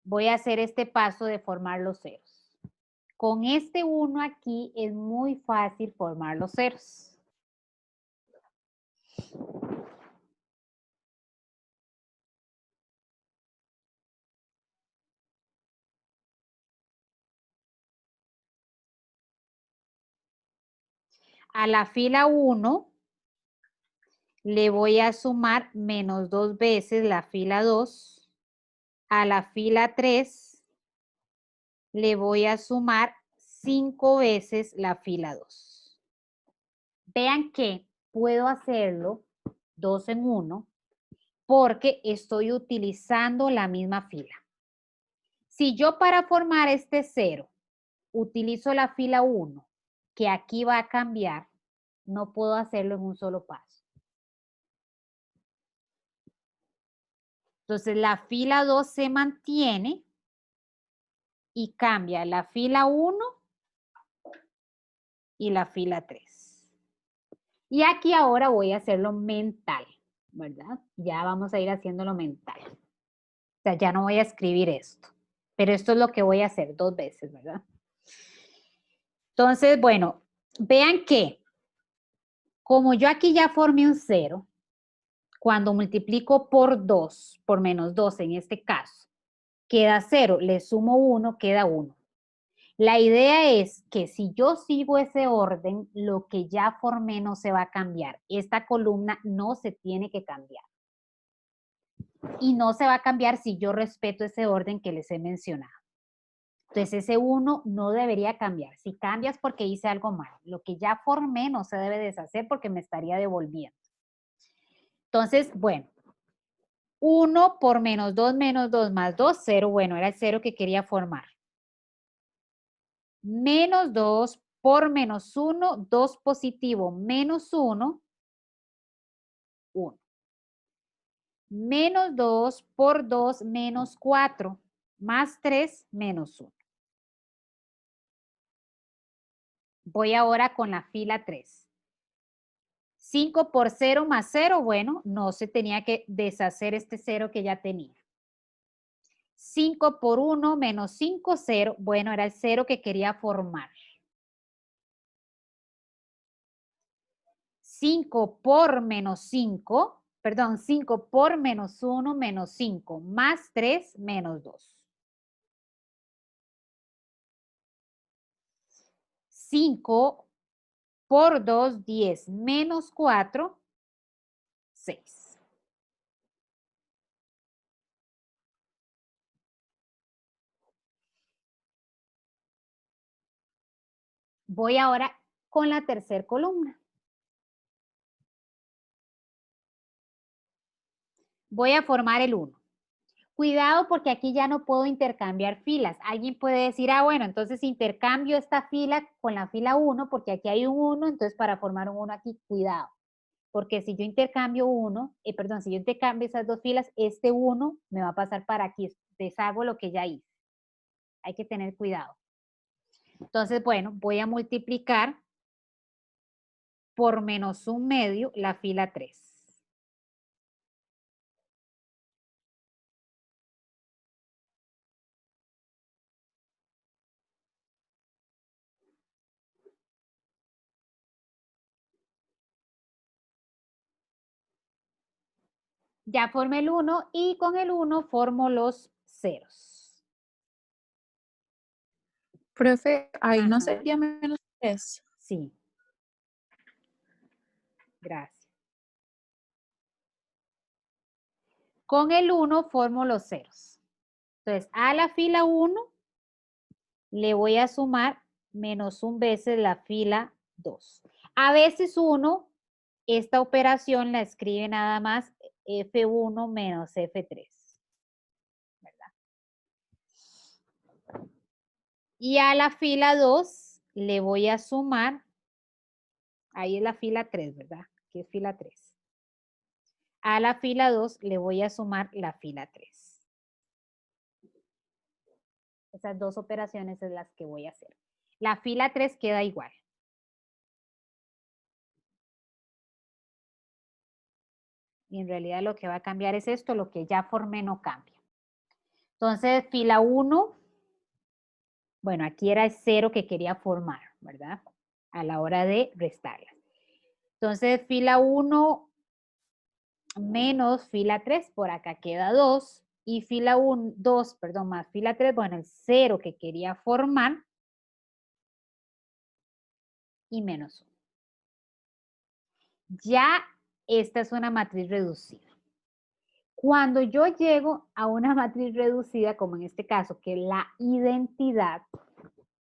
[SPEAKER 1] voy a hacer este paso de formar los ceros. Con este 1 aquí es muy fácil formar los ceros. A la fila 1 le voy a sumar menos 2 veces la fila 2. A la fila 3 le voy a sumar 5 veces la fila 2. Vean que puedo hacerlo 2 en 1 porque estoy utilizando la misma fila. Si yo para formar este 0 utilizo la fila 1, que aquí va a cambiar, no puedo hacerlo en un solo paso. Entonces la fila 2 se mantiene y cambia la fila 1 y la fila 3. Y aquí ahora voy a hacerlo mental, ¿verdad? Ya vamos a ir haciéndolo mental. O sea, ya no voy a escribir esto, pero esto es lo que voy a hacer 2 veces, ¿verdad? Entonces, bueno, vean que como yo aquí ya formé un 0, cuando multiplico por 2, por menos 2 en este caso, queda 0, le sumo 1, queda 1. La idea es que si yo sigo ese orden, lo que ya formé no se va a cambiar. Esta columna no se tiene que cambiar. Y no se va a cambiar si yo respeto ese orden que les he mencionado. Entonces ese 1 no debería cambiar. Si cambias porque hice algo mal. Lo que ya formé no se debe deshacer porque me estaría devolviendo. Entonces, bueno, 1 por menos 2 más 2, 0. Bueno, era el 0 que quería formar. Menos 2 por menos 1, 2 positivo, menos 1, 1. Menos 2 por 2, menos 4, más 3, menos 1. Voy ahora con la fila 3. 5 por 0 más 0, bueno, no se tenía que deshacer este 0 que ya tenía. 5 por 1 menos 5, 0, bueno, era el 0 que quería formar. 5 por menos 5, perdón, 5 por menos 1, menos 5, más 3, menos 2. 5 por 2, 10, menos 4, 6. Voy ahora con la tercera columna. Voy a formar el 1. Cuidado porque aquí ya no puedo intercambiar filas. Alguien puede decir, ah, bueno, entonces intercambio esta fila con la fila 1 porque aquí hay un 1, entonces para formar un 1 aquí, cuidado. Porque si yo intercambio si yo intercambio esas dos filas, este 1 me va a pasar para aquí, deshago lo que ya hice. Hay que tener cuidado. Entonces, bueno, voy a multiplicar por menos 1/2 la fila 3. Ya formé el 1 y con el 1 formo los ceros.
[SPEAKER 2] Profe, ahí no
[SPEAKER 1] Ajá.
[SPEAKER 2] sería menos 3.
[SPEAKER 1] Sí. Gracias. Con el 1 formo los ceros. Entonces, a la fila 1 le voy a sumar menos 1 veces la fila 2. A veces uno, esta operación la escribe nada más F1 menos F3. ¿Verdad? Y a la fila 2 le voy a sumar, ahí es la fila 3, ¿verdad? Aquí es fila 3. A la fila 2 le voy a sumar la fila 3. Esas dos operaciones es las que voy a hacer. La fila 3 queda igual. Y en realidad lo que va a cambiar es esto, lo que ya formé no cambia. Entonces, fila 1, bueno, aquí era el 0 que quería formar, ¿verdad? A la hora de restarlas. Entonces, fila 1 menos fila 3, por acá queda 2. Y fila 1, 2, perdón, más fila 3, bueno, el 0 que quería formar. Y menos 1. Ya esta es una matriz reducida. Cuando yo llego a una matriz reducida, como en este caso, que es la identidad,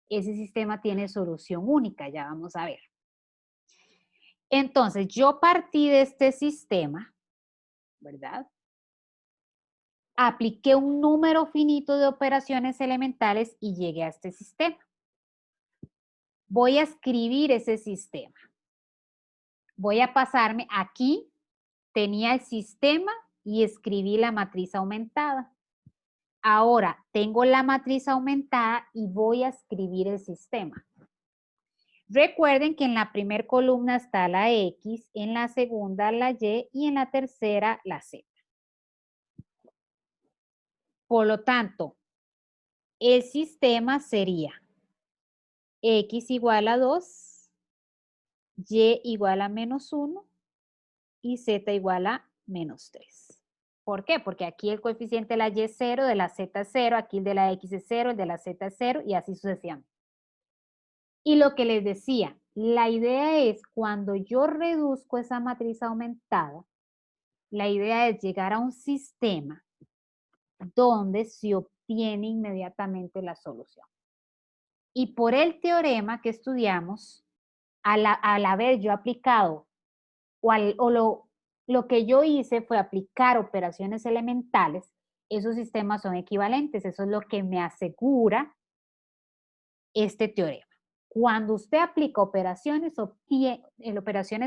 [SPEAKER 1] ese sistema tiene solución única, ya vamos a ver. Entonces, yo partí de este sistema, ¿verdad? Apliqué un número finito de operaciones elementales y llegué a este sistema. Voy a escribir ese sistema. Voy a pasarme aquí, tenía el sistema y escribí la matriz aumentada. Ahora tengo la matriz aumentada y voy a escribir el sistema. Recuerden que en la primera columna está la X, en la segunda la Y y en la tercera la Z. Por lo tanto, el sistema sería X igual a 2, Y igual a menos 1 y Z igual a menos 3. ¿Por qué? Porque aquí el coeficiente de la Y es 0, de la Z es 0, aquí el de la X es 0, el de la Z es 0 y así sucesivamente. Y lo que les decía, la idea es cuando yo reduzco esa matriz aumentada, la idea es llegar a un sistema donde se obtiene inmediatamente la solución. Y por el teorema que estudiamos, al haber yo aplicado, lo que yo hice fue aplicar operaciones elementales, esos sistemas son equivalentes, eso es lo que me asegura este teorema. Cuando usted aplica operaciones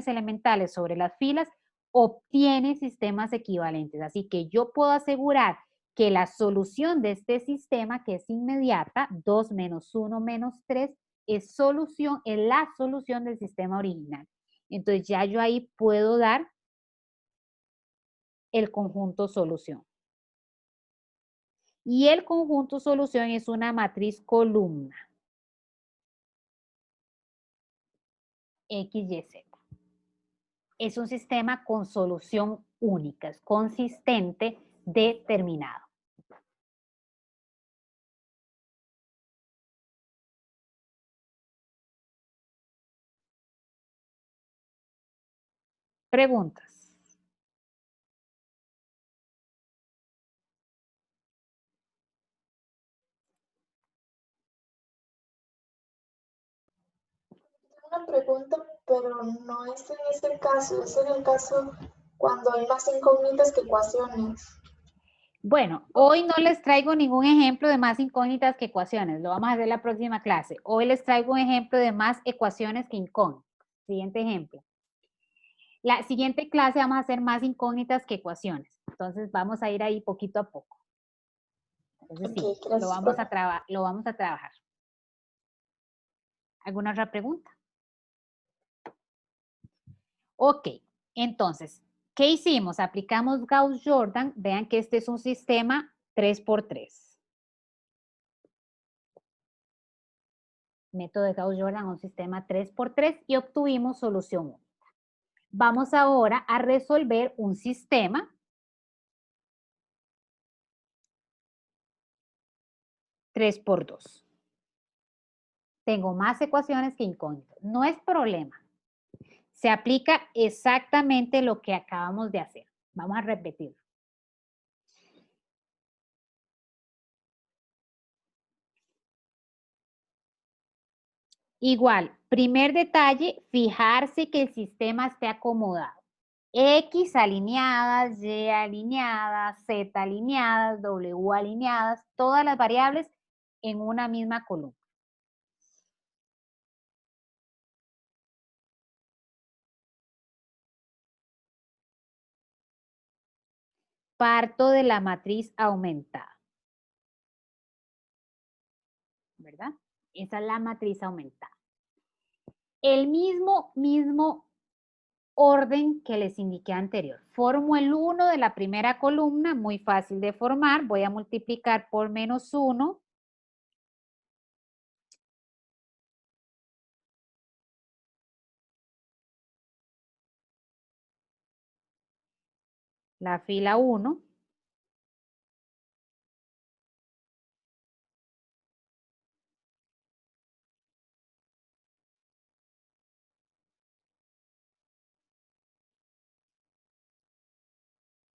[SPEAKER 1] elementales sobre las filas, obtiene sistemas equivalentes. Así que yo puedo asegurar que la solución de este sistema, que es inmediata, 2 menos 1 menos 3, es la solución del sistema original. Entonces ya yo ahí puedo dar el conjunto solución. Y el conjunto solución es una matriz columna. X, Y, Z. Es un sistema con solución única, es consistente, determinado. Preguntas.
[SPEAKER 4] Una pregunta, pero no es en este caso, es en el caso cuando hay más incógnitas que ecuaciones.
[SPEAKER 1] Bueno, hoy no les traigo ningún ejemplo de más incógnitas que ecuaciones, lo vamos a hacer la próxima clase. Hoy les traigo un ejemplo de más ecuaciones que incógnitas. Siguiente ejemplo. La siguiente clase vamos a hacer más incógnitas que ecuaciones. Entonces vamos a ir ahí poquito a poco. Entonces
[SPEAKER 4] Ok,
[SPEAKER 1] sí,
[SPEAKER 4] gracias,
[SPEAKER 1] lo vamos a trabajar. ¿Alguna otra pregunta? Ok, entonces, ¿qué hicimos? Aplicamos Gauss-Jordan. Vean que este es un sistema 3×3. Método de Gauss-Jordan, un sistema 3×3 y obtuvimos solución única. Vamos ahora a resolver un sistema 3×2. Tengo más ecuaciones que incógnitas. No es problema. Se aplica exactamente lo que acabamos de hacer. Vamos a repetirlo. Igual, primer detalle, fijarse que el sistema esté acomodado. X alineadas, Y alineadas, Z alineadas, W alineadas, todas las variables en una misma columna. Parto de la matriz aumentada. ¿Verdad? Esa es la matriz aumentada. El mismo orden que les indiqué anterior. Formo el 1 de la primera columna, muy fácil de formar. Voy a multiplicar por -1. La fila 1.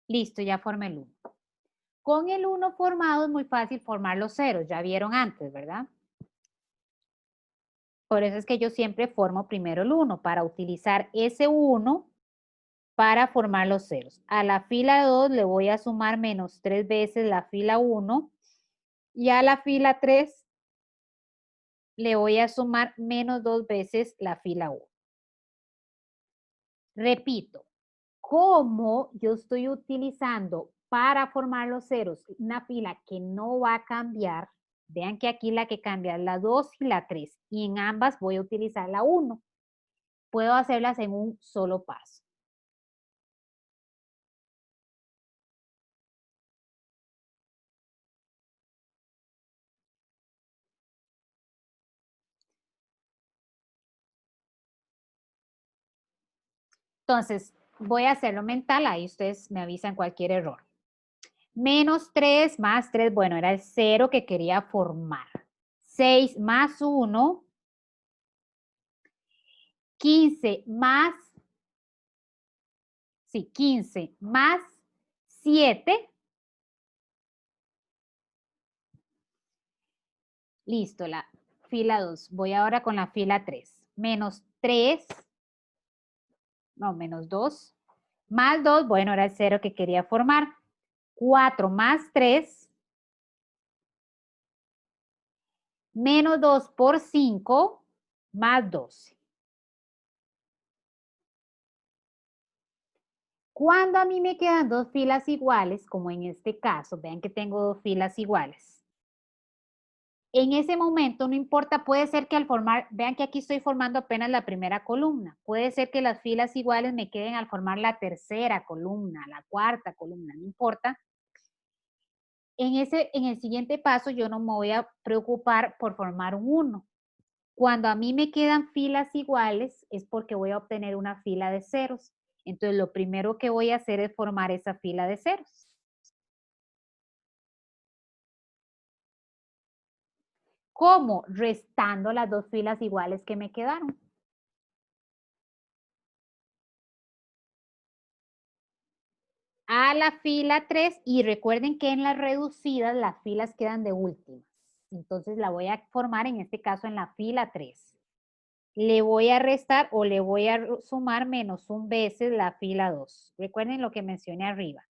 [SPEAKER 1] Listo, ya formé el 1. Con el 1 formado es muy fácil formar los ceros, ya vieron antes, ¿verdad? Por eso es que yo siempre formo primero el 1, para utilizar ese 1 para formar los ceros. A la fila 2 le voy a sumar -3 veces la fila 1 y a la fila 3 le voy a sumar -2 veces la fila 1. Repito, como yo estoy utilizando para formar los ceros una fila que no va a cambiar, vean que aquí la que cambia es la 2 y la 3 y en ambas voy a utilizar la 1. Puedo hacerlas en un solo paso. Entonces, voy a hacerlo mental, ahí ustedes me avisan cualquier error. -3 más 3, bueno, era el 0 que quería formar. 6 más 1, 15 más, sí, 15 más 7. Listo, la fila 2. Voy ahora con la fila 3. -3, no, -2, más 2, bueno, era el 0 que quería formar. 4 más 3, -2 por 5, más 12. Cuando a mí me quedan dos filas iguales, como en este caso, vean que tengo dos filas iguales. En ese momento, no importa, puede ser que al formar, vean que aquí estoy formando apenas la primera columna. Puede ser que las filas iguales me queden al formar la tercera columna, la cuarta columna, no importa. En el siguiente paso, yo no me voy a preocupar por formar un 1. Cuando a mí me quedan filas iguales, es porque voy a obtener una fila de ceros. Entonces, lo primero que voy a hacer es formar esa fila de ceros. ¿Cómo? Restando las dos filas iguales que me quedaron. A la fila 3 y recuerden que en las reducidas las filas quedan de últimas. Entonces la voy a formar en este caso en la fila 3. Le voy a restar o le voy a sumar -1 veces la fila 2. Recuerden lo que mencioné arriba.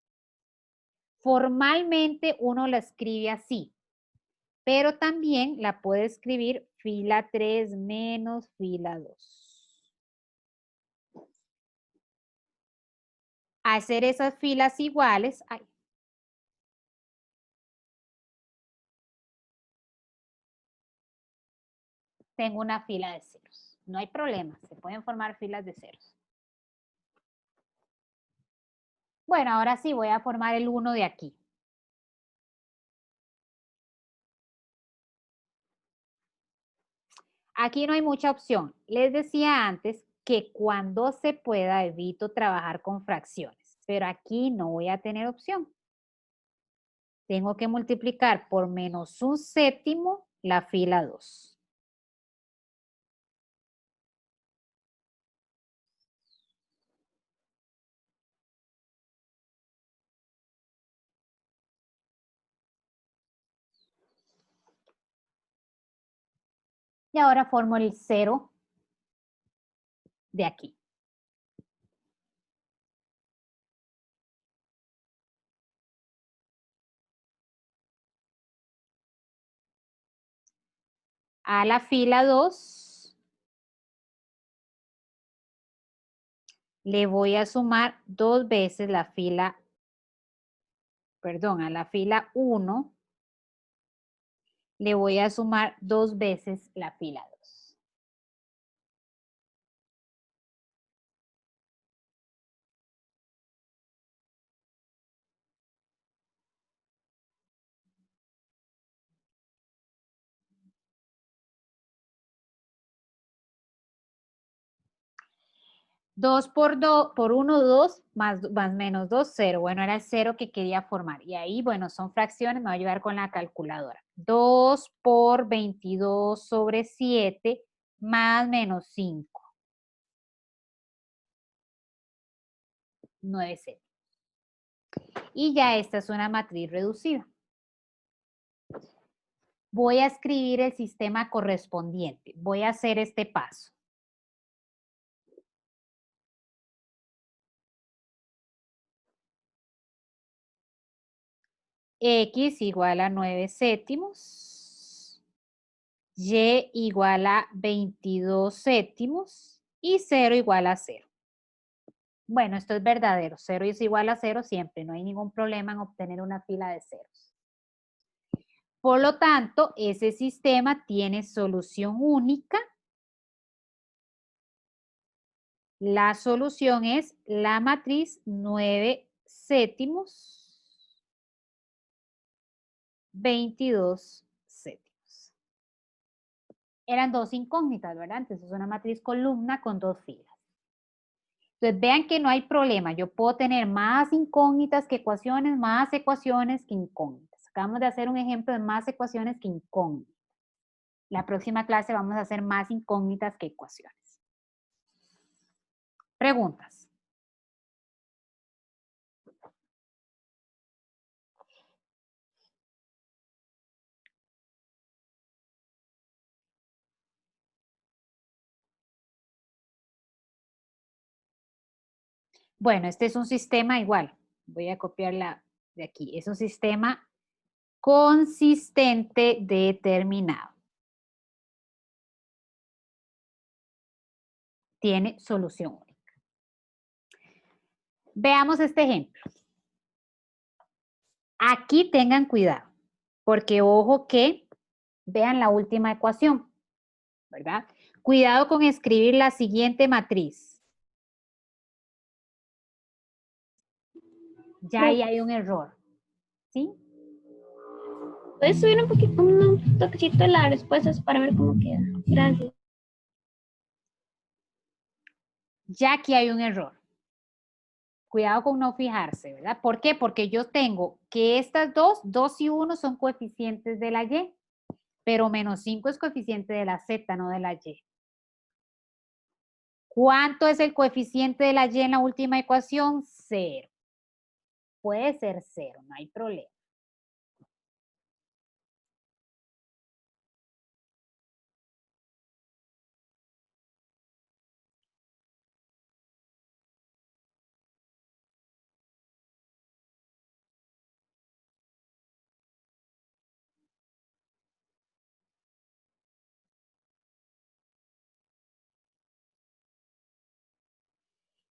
[SPEAKER 1] Formalmente uno la escribe así, pero también la puede escribir fila 3 menos fila 2. hacer esas filas iguales. Ay. Tengo una fila de ceros. No hay problema, se pueden formar filas de ceros. Bueno, ahora sí voy a formar el 1 de aquí. Aquí no hay mucha opción. Les decía antes que cuando se pueda evito trabajar con fracciones, pero aquí no voy a tener opción. Tengo que multiplicar por menos un séptimo la fila 2. Y ahora formo el 0 de aquí. A la fila 2 le voy a sumar 2 veces la fila, perdón, a la fila 1 le voy a sumar 2 veces la fila 2. Dos por 1, 2, más menos 2, 0. Bueno, era el 0 que quería formar. Y ahí, bueno, son fracciones, me va a ayudar con la calculadora. 2 por 22 sobre 7 más menos 5. 9, 0. Y ya esta es una matriz reducida. Voy a escribir el sistema correspondiente. Voy a hacer este paso. X igual a 9 séptimos, Y igual a 22 séptimos y 0 igual a 0. Bueno, esto es verdadero. 0 es igual a 0 siempre. No hay ningún problema en obtener una fila de ceros. Por lo tanto, ese sistema tiene solución única. La solución es la matriz 9 séptimos, 22 séptimos. Eran dos incógnitas, ¿verdad? Entonces es una matriz columna con dos filas. Entonces vean que no hay problema. Yo puedo tener más incógnitas que ecuaciones, más ecuaciones que incógnitas. Acabamos de hacer un ejemplo de más ecuaciones que incógnitas. La próxima clase vamos a hacer más incógnitas que ecuaciones. Preguntas. Bueno, este es un sistema igual. Voy a copiarla de aquí. Es un sistema consistente determinado. Tiene solución única. Veamos este ejemplo. Aquí tengan cuidado, porque ojo que vean la última ecuación, ¿verdad? Cuidado con escribir la siguiente matriz. Ya ahí hay un error, ¿sí?
[SPEAKER 5] ¿Puedes subir un poquito, un toquecito las respuestas para ver cómo queda? Gracias.
[SPEAKER 1] Ya aquí hay un error. Cuidado con no fijarse, ¿verdad? ¿Por qué? Porque yo tengo que estas dos, 2 y 1 son coeficientes de la Y, pero menos 5 es coeficiente de la Z, no de la Y. ¿Cuánto es el coeficiente de la Y en la última ecuación? 0. Puede ser 0, no hay problema.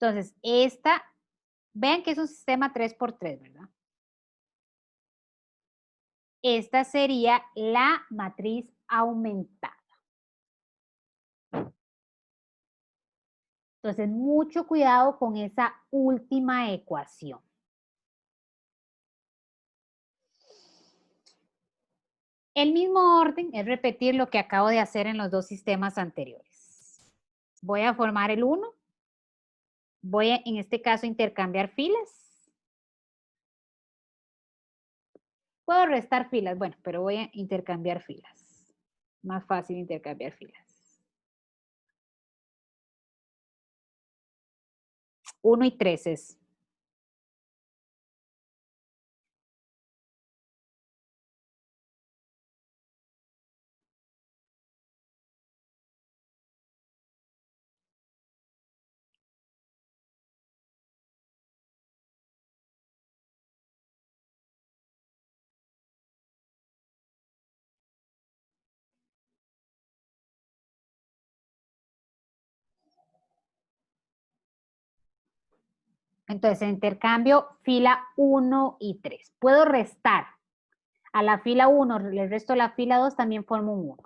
[SPEAKER 1] Entonces, esta Vean que es un sistema 3×3, ¿verdad? Esta sería la matriz aumentada. Entonces, mucho cuidado con esa última ecuación. El mismo orden es repetir lo que acabo de hacer en los dos sistemas anteriores. Voy a formar el 1. Voy a, en este caso, intercambiar filas. Puedo restar filas, bueno, pero voy a intercambiar filas. Más fácil intercambiar filas. 1 y 3 es. Entonces, intercambio fila 1 y 3. Puedo restar. A la fila 1 le resto la fila 2, también formo un 1.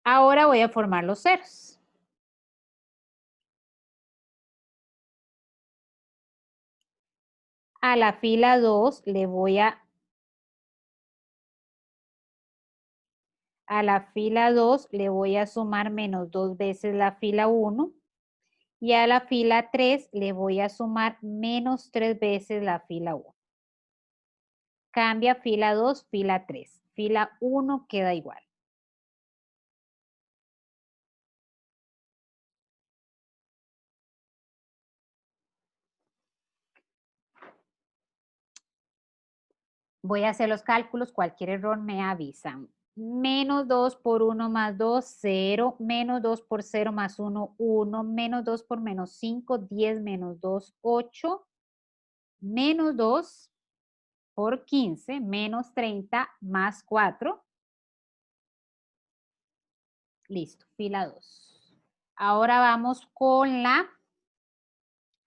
[SPEAKER 1] Ahora voy a formar los ceros. A la fila 2 le voy a la fila 2 le voy a sumar menos 2 veces la fila 1 y a la fila 3 le voy a sumar menos 3 veces la fila 1. Cambia fila 2, fila 3. Fila 1 queda igual. Voy a hacer los cálculos, cualquier error me avisan. Menos 2 por 1 más 2, 0. Menos 2 por 0 más 1, 1. Menos 2 por menos 5, 10 menos 2, 8. Menos 2 por 15, menos 30 más 4. Listo, fila 2. Ahora vamos con la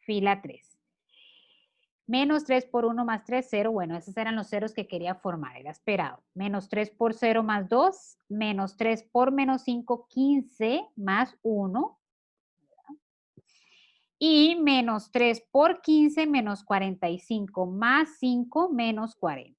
[SPEAKER 1] fila 3. Menos 3 por 1 más 3, 0. Bueno, esos eran los ceros que quería formar, era esperado. Menos 3 por 0 más 2. Menos 3 por menos 5, 15 más 1. Y menos 3 por 15 menos 45 más 5 menos 40.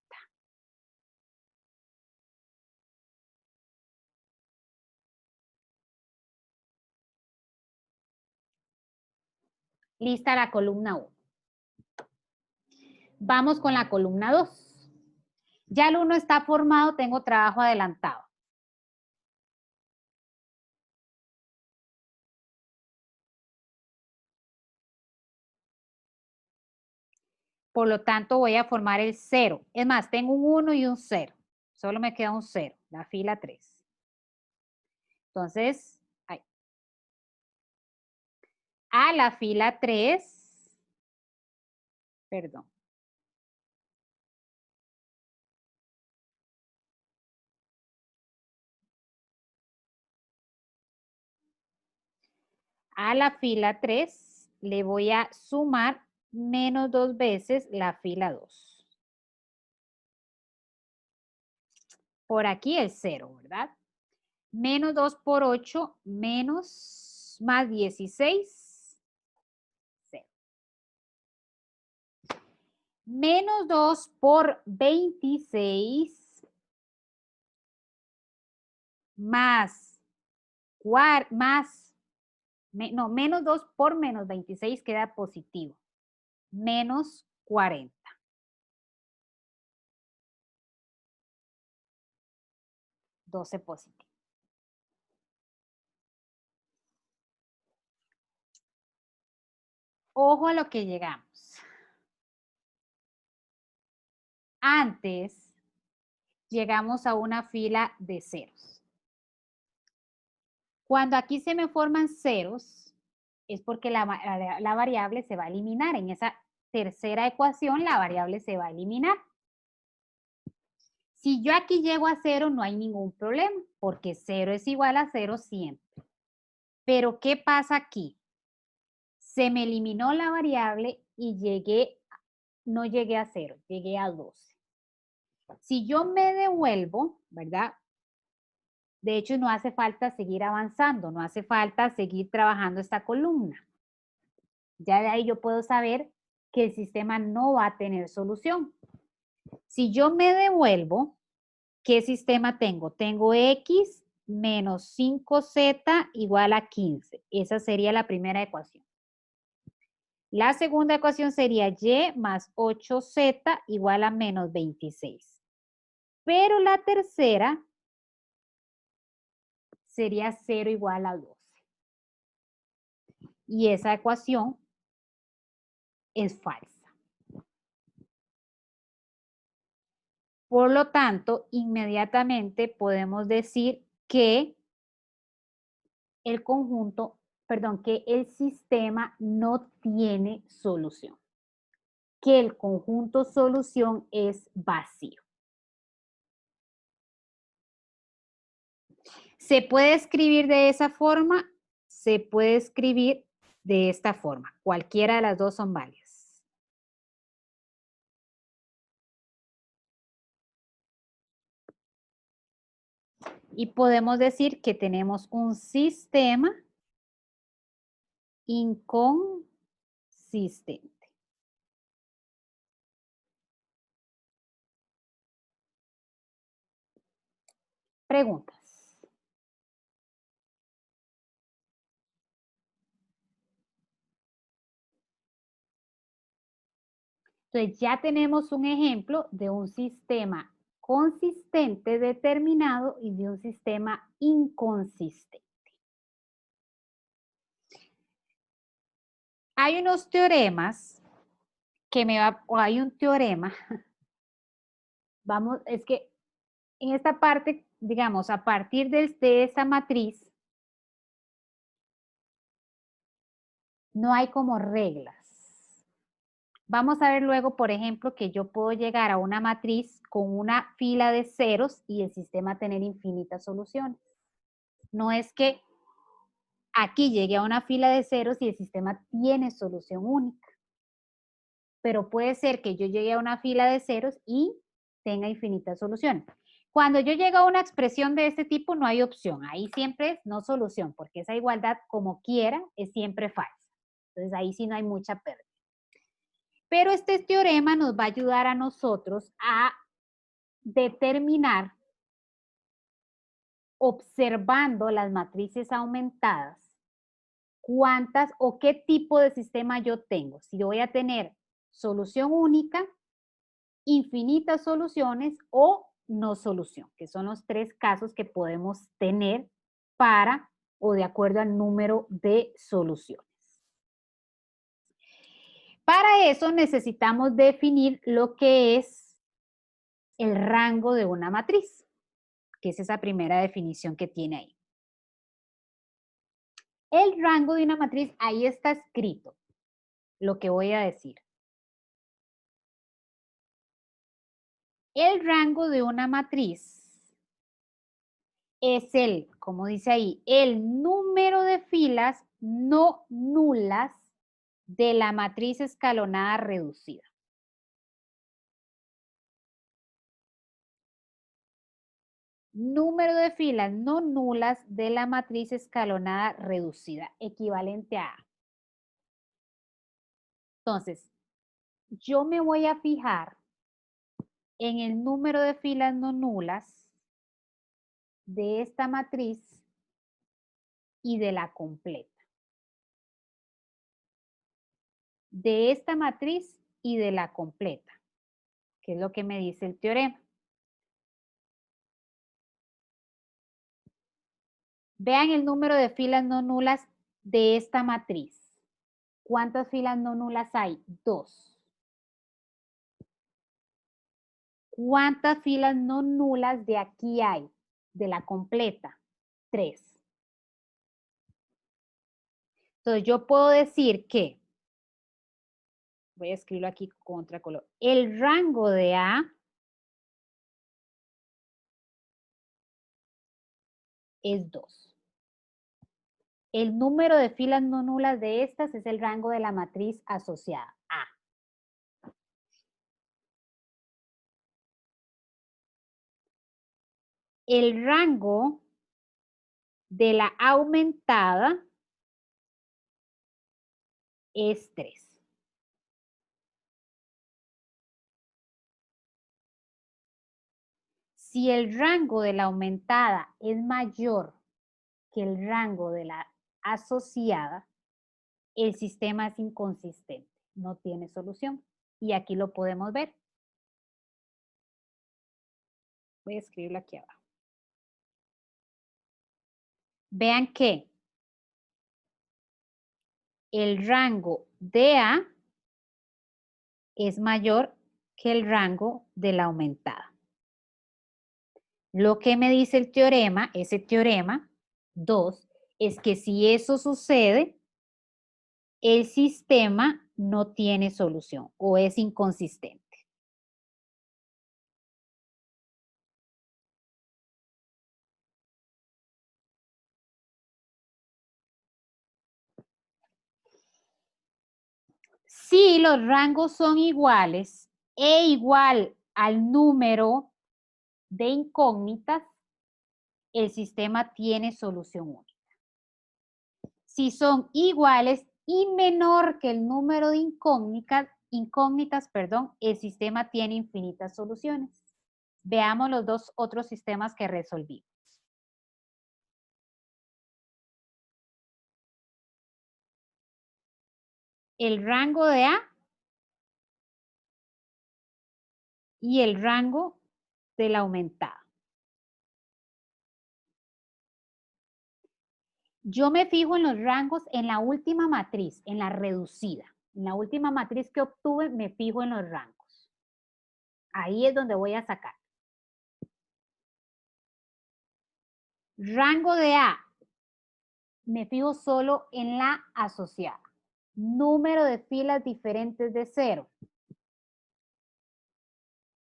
[SPEAKER 1] Lista la columna 1. Vamos con la columna 2. Ya el 1 está formado, tengo trabajo adelantado. Por lo tanto, voy a formar el 0. Es más, tengo un 1 y un 0. Solo me queda un 0, la fila 3. Entonces, ahí. A la fila 3, perdón. A la fila 3 le voy a sumar menos 2 veces la fila 2. Por aquí el 0, ¿verdad? Menos 2 por 8, menos más 16, 0. Menos 2 por 26, menos 2 por menos 26 queda positivo. Menos 40. 12 positivo. Ojo a lo que llegamos. Antes llegamos a una fila de ceros. Cuando aquí se me forman ceros, es porque la variable se va a eliminar. En esa tercera ecuación, la variable se va a eliminar. Si yo aquí llego a 0, no hay ningún problema, porque 0 es igual a 0 siempre. Pero, ¿qué pasa aquí? Se me eliminó la variable y no llegué a 0, llegué a 12. Si yo me devuelvo, ¿verdad? De hecho, no hace falta seguir avanzando, no hace falta seguir trabajando esta columna. Ya de ahí yo puedo saber que el sistema no va a tener solución. Si yo me devuelvo, ¿qué sistema tengo? Tengo x menos 5z igual a 15. Esa sería la primera ecuación. La segunda ecuación sería y más 8z igual a menos 26. Pero la tercera sería 0 igual a 12. Y esa ecuación es falsa. Por lo tanto, inmediatamente podemos decir que que el sistema no tiene solución, que el conjunto solución es vacío. ¿Se puede escribir de esa forma? Se puede escribir de esta forma. Cualquiera de las dos son válidas. Y podemos decir que tenemos un sistema inconsistente. Preguntas. Entonces ya tenemos un ejemplo de un sistema consistente determinado y de un sistema inconsistente. Hay unos teoremas hay un teorema, es que en esta parte, digamos, a partir de esa matriz, no hay como reglas. Vamos a ver luego, por ejemplo, que yo puedo llegar a una matriz con una fila de ceros y el sistema tener infinitas soluciones. No es que aquí llegue a una fila de ceros y el sistema tiene solución única. Pero puede ser que yo llegue a una fila de ceros y tenga infinitas soluciones. Cuando yo llego a una expresión de este tipo, no hay opción. Ahí siempre es no solución, porque esa igualdad, como quiera, es siempre falsa. Entonces, ahí sí no hay mucha pérdida. Pero este teorema nos va a ayudar a nosotros a determinar, observando las matrices aumentadas, cuántas o qué tipo de sistema yo tengo. Si yo voy a tener solución única, infinitas soluciones o no solución, que son los tres casos que podemos tener para o de acuerdo al número de soluciones. Para eso necesitamos definir lo que es el rango de una matriz, que es esa primera definición que tiene ahí. El rango de una matriz, ahí está escrito lo que voy a decir. El rango de una matriz es como dice ahí, el número de filas no nulas de la matriz escalonada reducida. Número de filas no nulas de la matriz escalonada reducida, equivalente a A. Entonces, yo me voy a fijar en el número de filas no nulas de esta matriz y de la completa. De esta matriz y de la completa, que es lo que me dice el teorema. Vean el número de filas no nulas de esta matriz. ¿Cuántas filas no nulas hay? 2. ¿Cuántas filas no nulas de aquí hay? De la completa. 3. Entonces yo puedo decir que, voy a escribirlo aquí con otro color, el rango de A es 2. El número de filas no nulas de estas es el rango de la matriz asociada. A. El rango de la aumentada es 3. Si el rango de la aumentada es mayor que el rango de la asociada, el sistema es inconsistente, no tiene solución. Y aquí lo podemos ver. Voy a escribirlo aquí abajo. Vean que el rango de A es mayor que el rango de la aumentada. Lo que me dice el teorema, ese teorema 2, es que si eso sucede, el sistema no tiene solución o es inconsistente. Si los rangos son iguales e igual al número de incógnitas, el sistema tiene solución única. Si son iguales y menor que el número de incógnitas, el sistema tiene infinitas soluciones. Veamos los dos otros sistemas que resolvimos. El rango de A y el rango de la aumentada. Yo me fijo en los rangos en la última matriz, en la reducida. En la última matriz que obtuve, me fijo en los rangos. Ahí es donde voy a sacar. Rango de A, me fijo solo en la asociada. Número de filas diferentes de 0.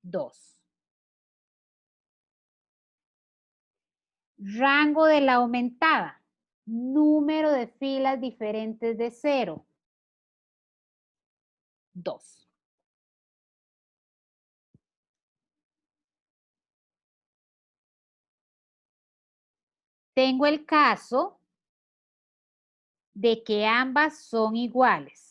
[SPEAKER 1] 2. Rango de la aumentada. Número de filas diferentes de 0. 2. Tengo el caso de que ambas son iguales.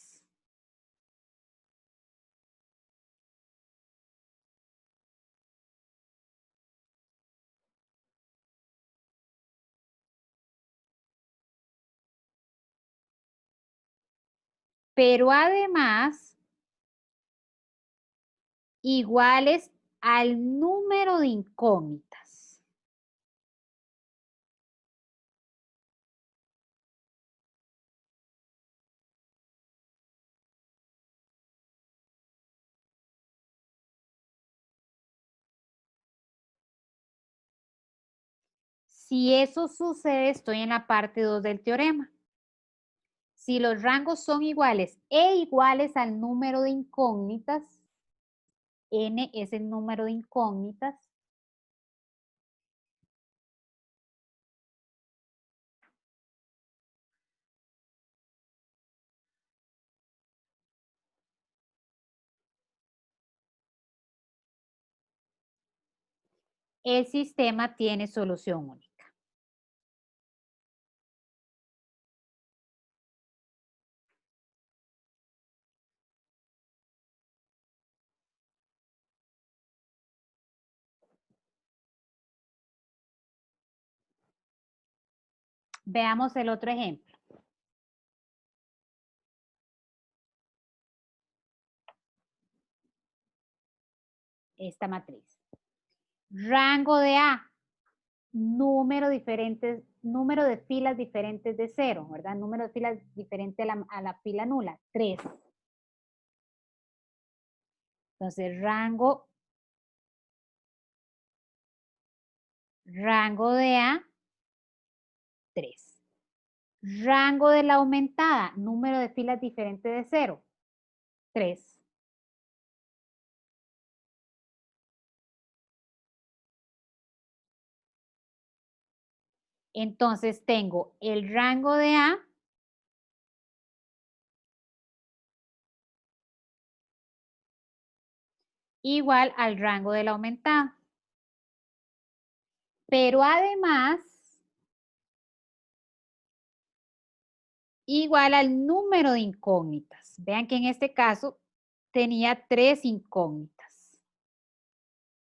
[SPEAKER 1] Pero además, iguales al número de incógnitas. Si eso sucede, estoy en la parte 2 del teorema. Si los rangos son iguales e iguales al número de incógnitas, n es el número de incógnitas, el sistema tiene solución única. Veamos el otro ejemplo. Esta matriz. Rango de A, número de filas diferentes de 0, ¿verdad? Número de filas diferente a la fila nula, 3. Entonces, rango de A, 3. Rango de la aumentada, número de filas diferentes de 0, 3. Entonces tengo el rango de A igual al rango de la aumentada. Pero además, igual al número de incógnitas. Vean que en este caso tenía 3 incógnitas.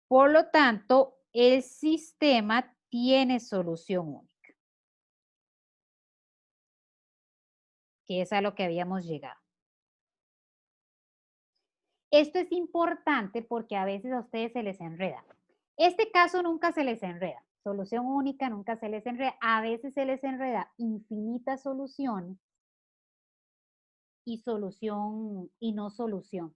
[SPEAKER 1] Por lo tanto, el sistema tiene solución única. Que es a lo que habíamos llegado. Esto es importante porque a veces a ustedes se les enreda. Este caso nunca se les enreda. Solución única nunca se les enreda. A veces se les enreda infinitas soluciones y solución y no solución.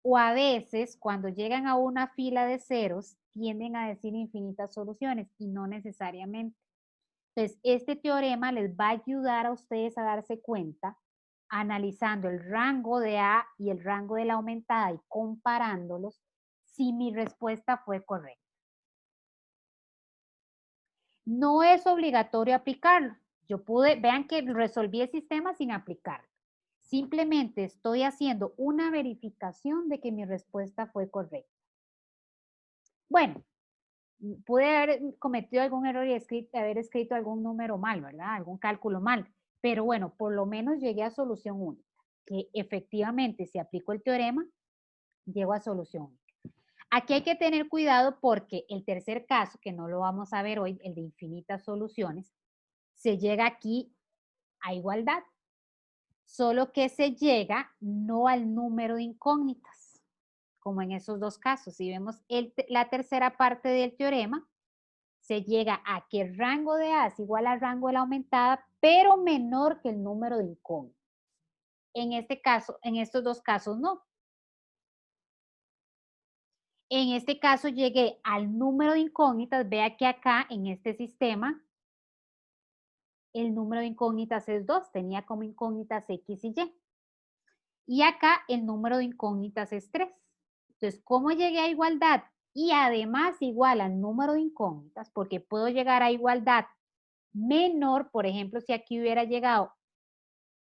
[SPEAKER 1] O a veces cuando llegan a una fila de ceros tienden a decir infinitas soluciones y no necesariamente. Entonces, este teorema les va a ayudar a ustedes a darse cuenta analizando el rango de A y el rango de la aumentada y comparándolos si mi respuesta fue correcta. No es obligatorio aplicarlo. Vean que resolví el sistema sin aplicarlo. Simplemente estoy haciendo una verificación de que mi respuesta fue correcta. Bueno, pude haber cometido algún error y haber escrito algún número mal, ¿verdad? Algún cálculo mal. Pero bueno, por lo menos llegué a solución única. Que efectivamente, si aplico el teorema, llego a solución única. Aquí hay que tener cuidado porque el tercer caso, que no lo vamos a ver hoy, el de infinitas soluciones, se llega aquí a igualdad. Solo que se llega no al número de incógnitas, como en esos dos casos. Si vemos la tercera parte del teorema, se llega a que el rango de A es igual al rango de la aumentada, pero menor que el número de incógnitas. En este caso, en estos dos casos no. En este caso llegué al número de incógnitas. Vea que acá en este sistema el número de incógnitas es 2. Tenía como incógnitas X y Y. Y acá el número de incógnitas es 3. Entonces, ¿cómo llegué a igualdad? Y además igual al número de incógnitas, porque puedo llegar a igualdad menor, por ejemplo, si aquí hubiera llegado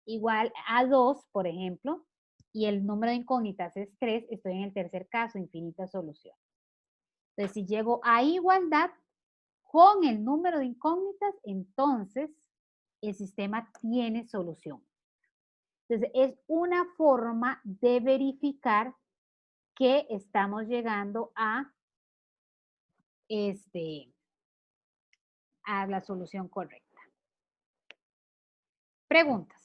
[SPEAKER 1] igual a 2, por ejemplo, y el número de incógnitas es 3, estoy en el tercer caso, infinita solución. Entonces, si llego a igualdad con el número de incógnitas, entonces el sistema tiene solución. Entonces, es una forma de verificar que estamos llegando a la solución correcta. Preguntas.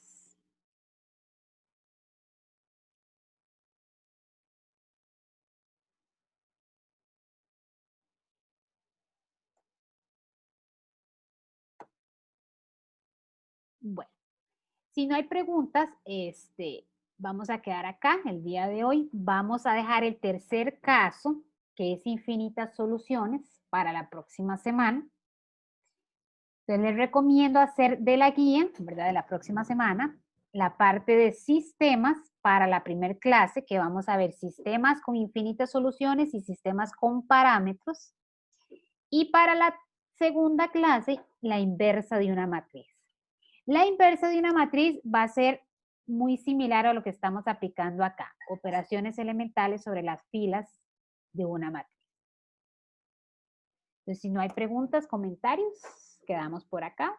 [SPEAKER 1] Bueno, si no hay preguntas, vamos a quedar acá el día de hoy. Vamos a dejar el tercer caso, que es infinitas soluciones, para la próxima semana. Entonces les recomiendo hacer de la guía, ¿verdad? De la próxima semana, la parte de sistemas para la primer clase, que vamos a ver sistemas con infinitas soluciones y sistemas con parámetros. Y para la segunda clase, la inversa de una matriz. La inversa de una matriz va a ser muy similar a lo que estamos aplicando acá. Operaciones elementales sobre las filas de una matriz. Entonces, si no hay preguntas, comentarios, quedamos por acá.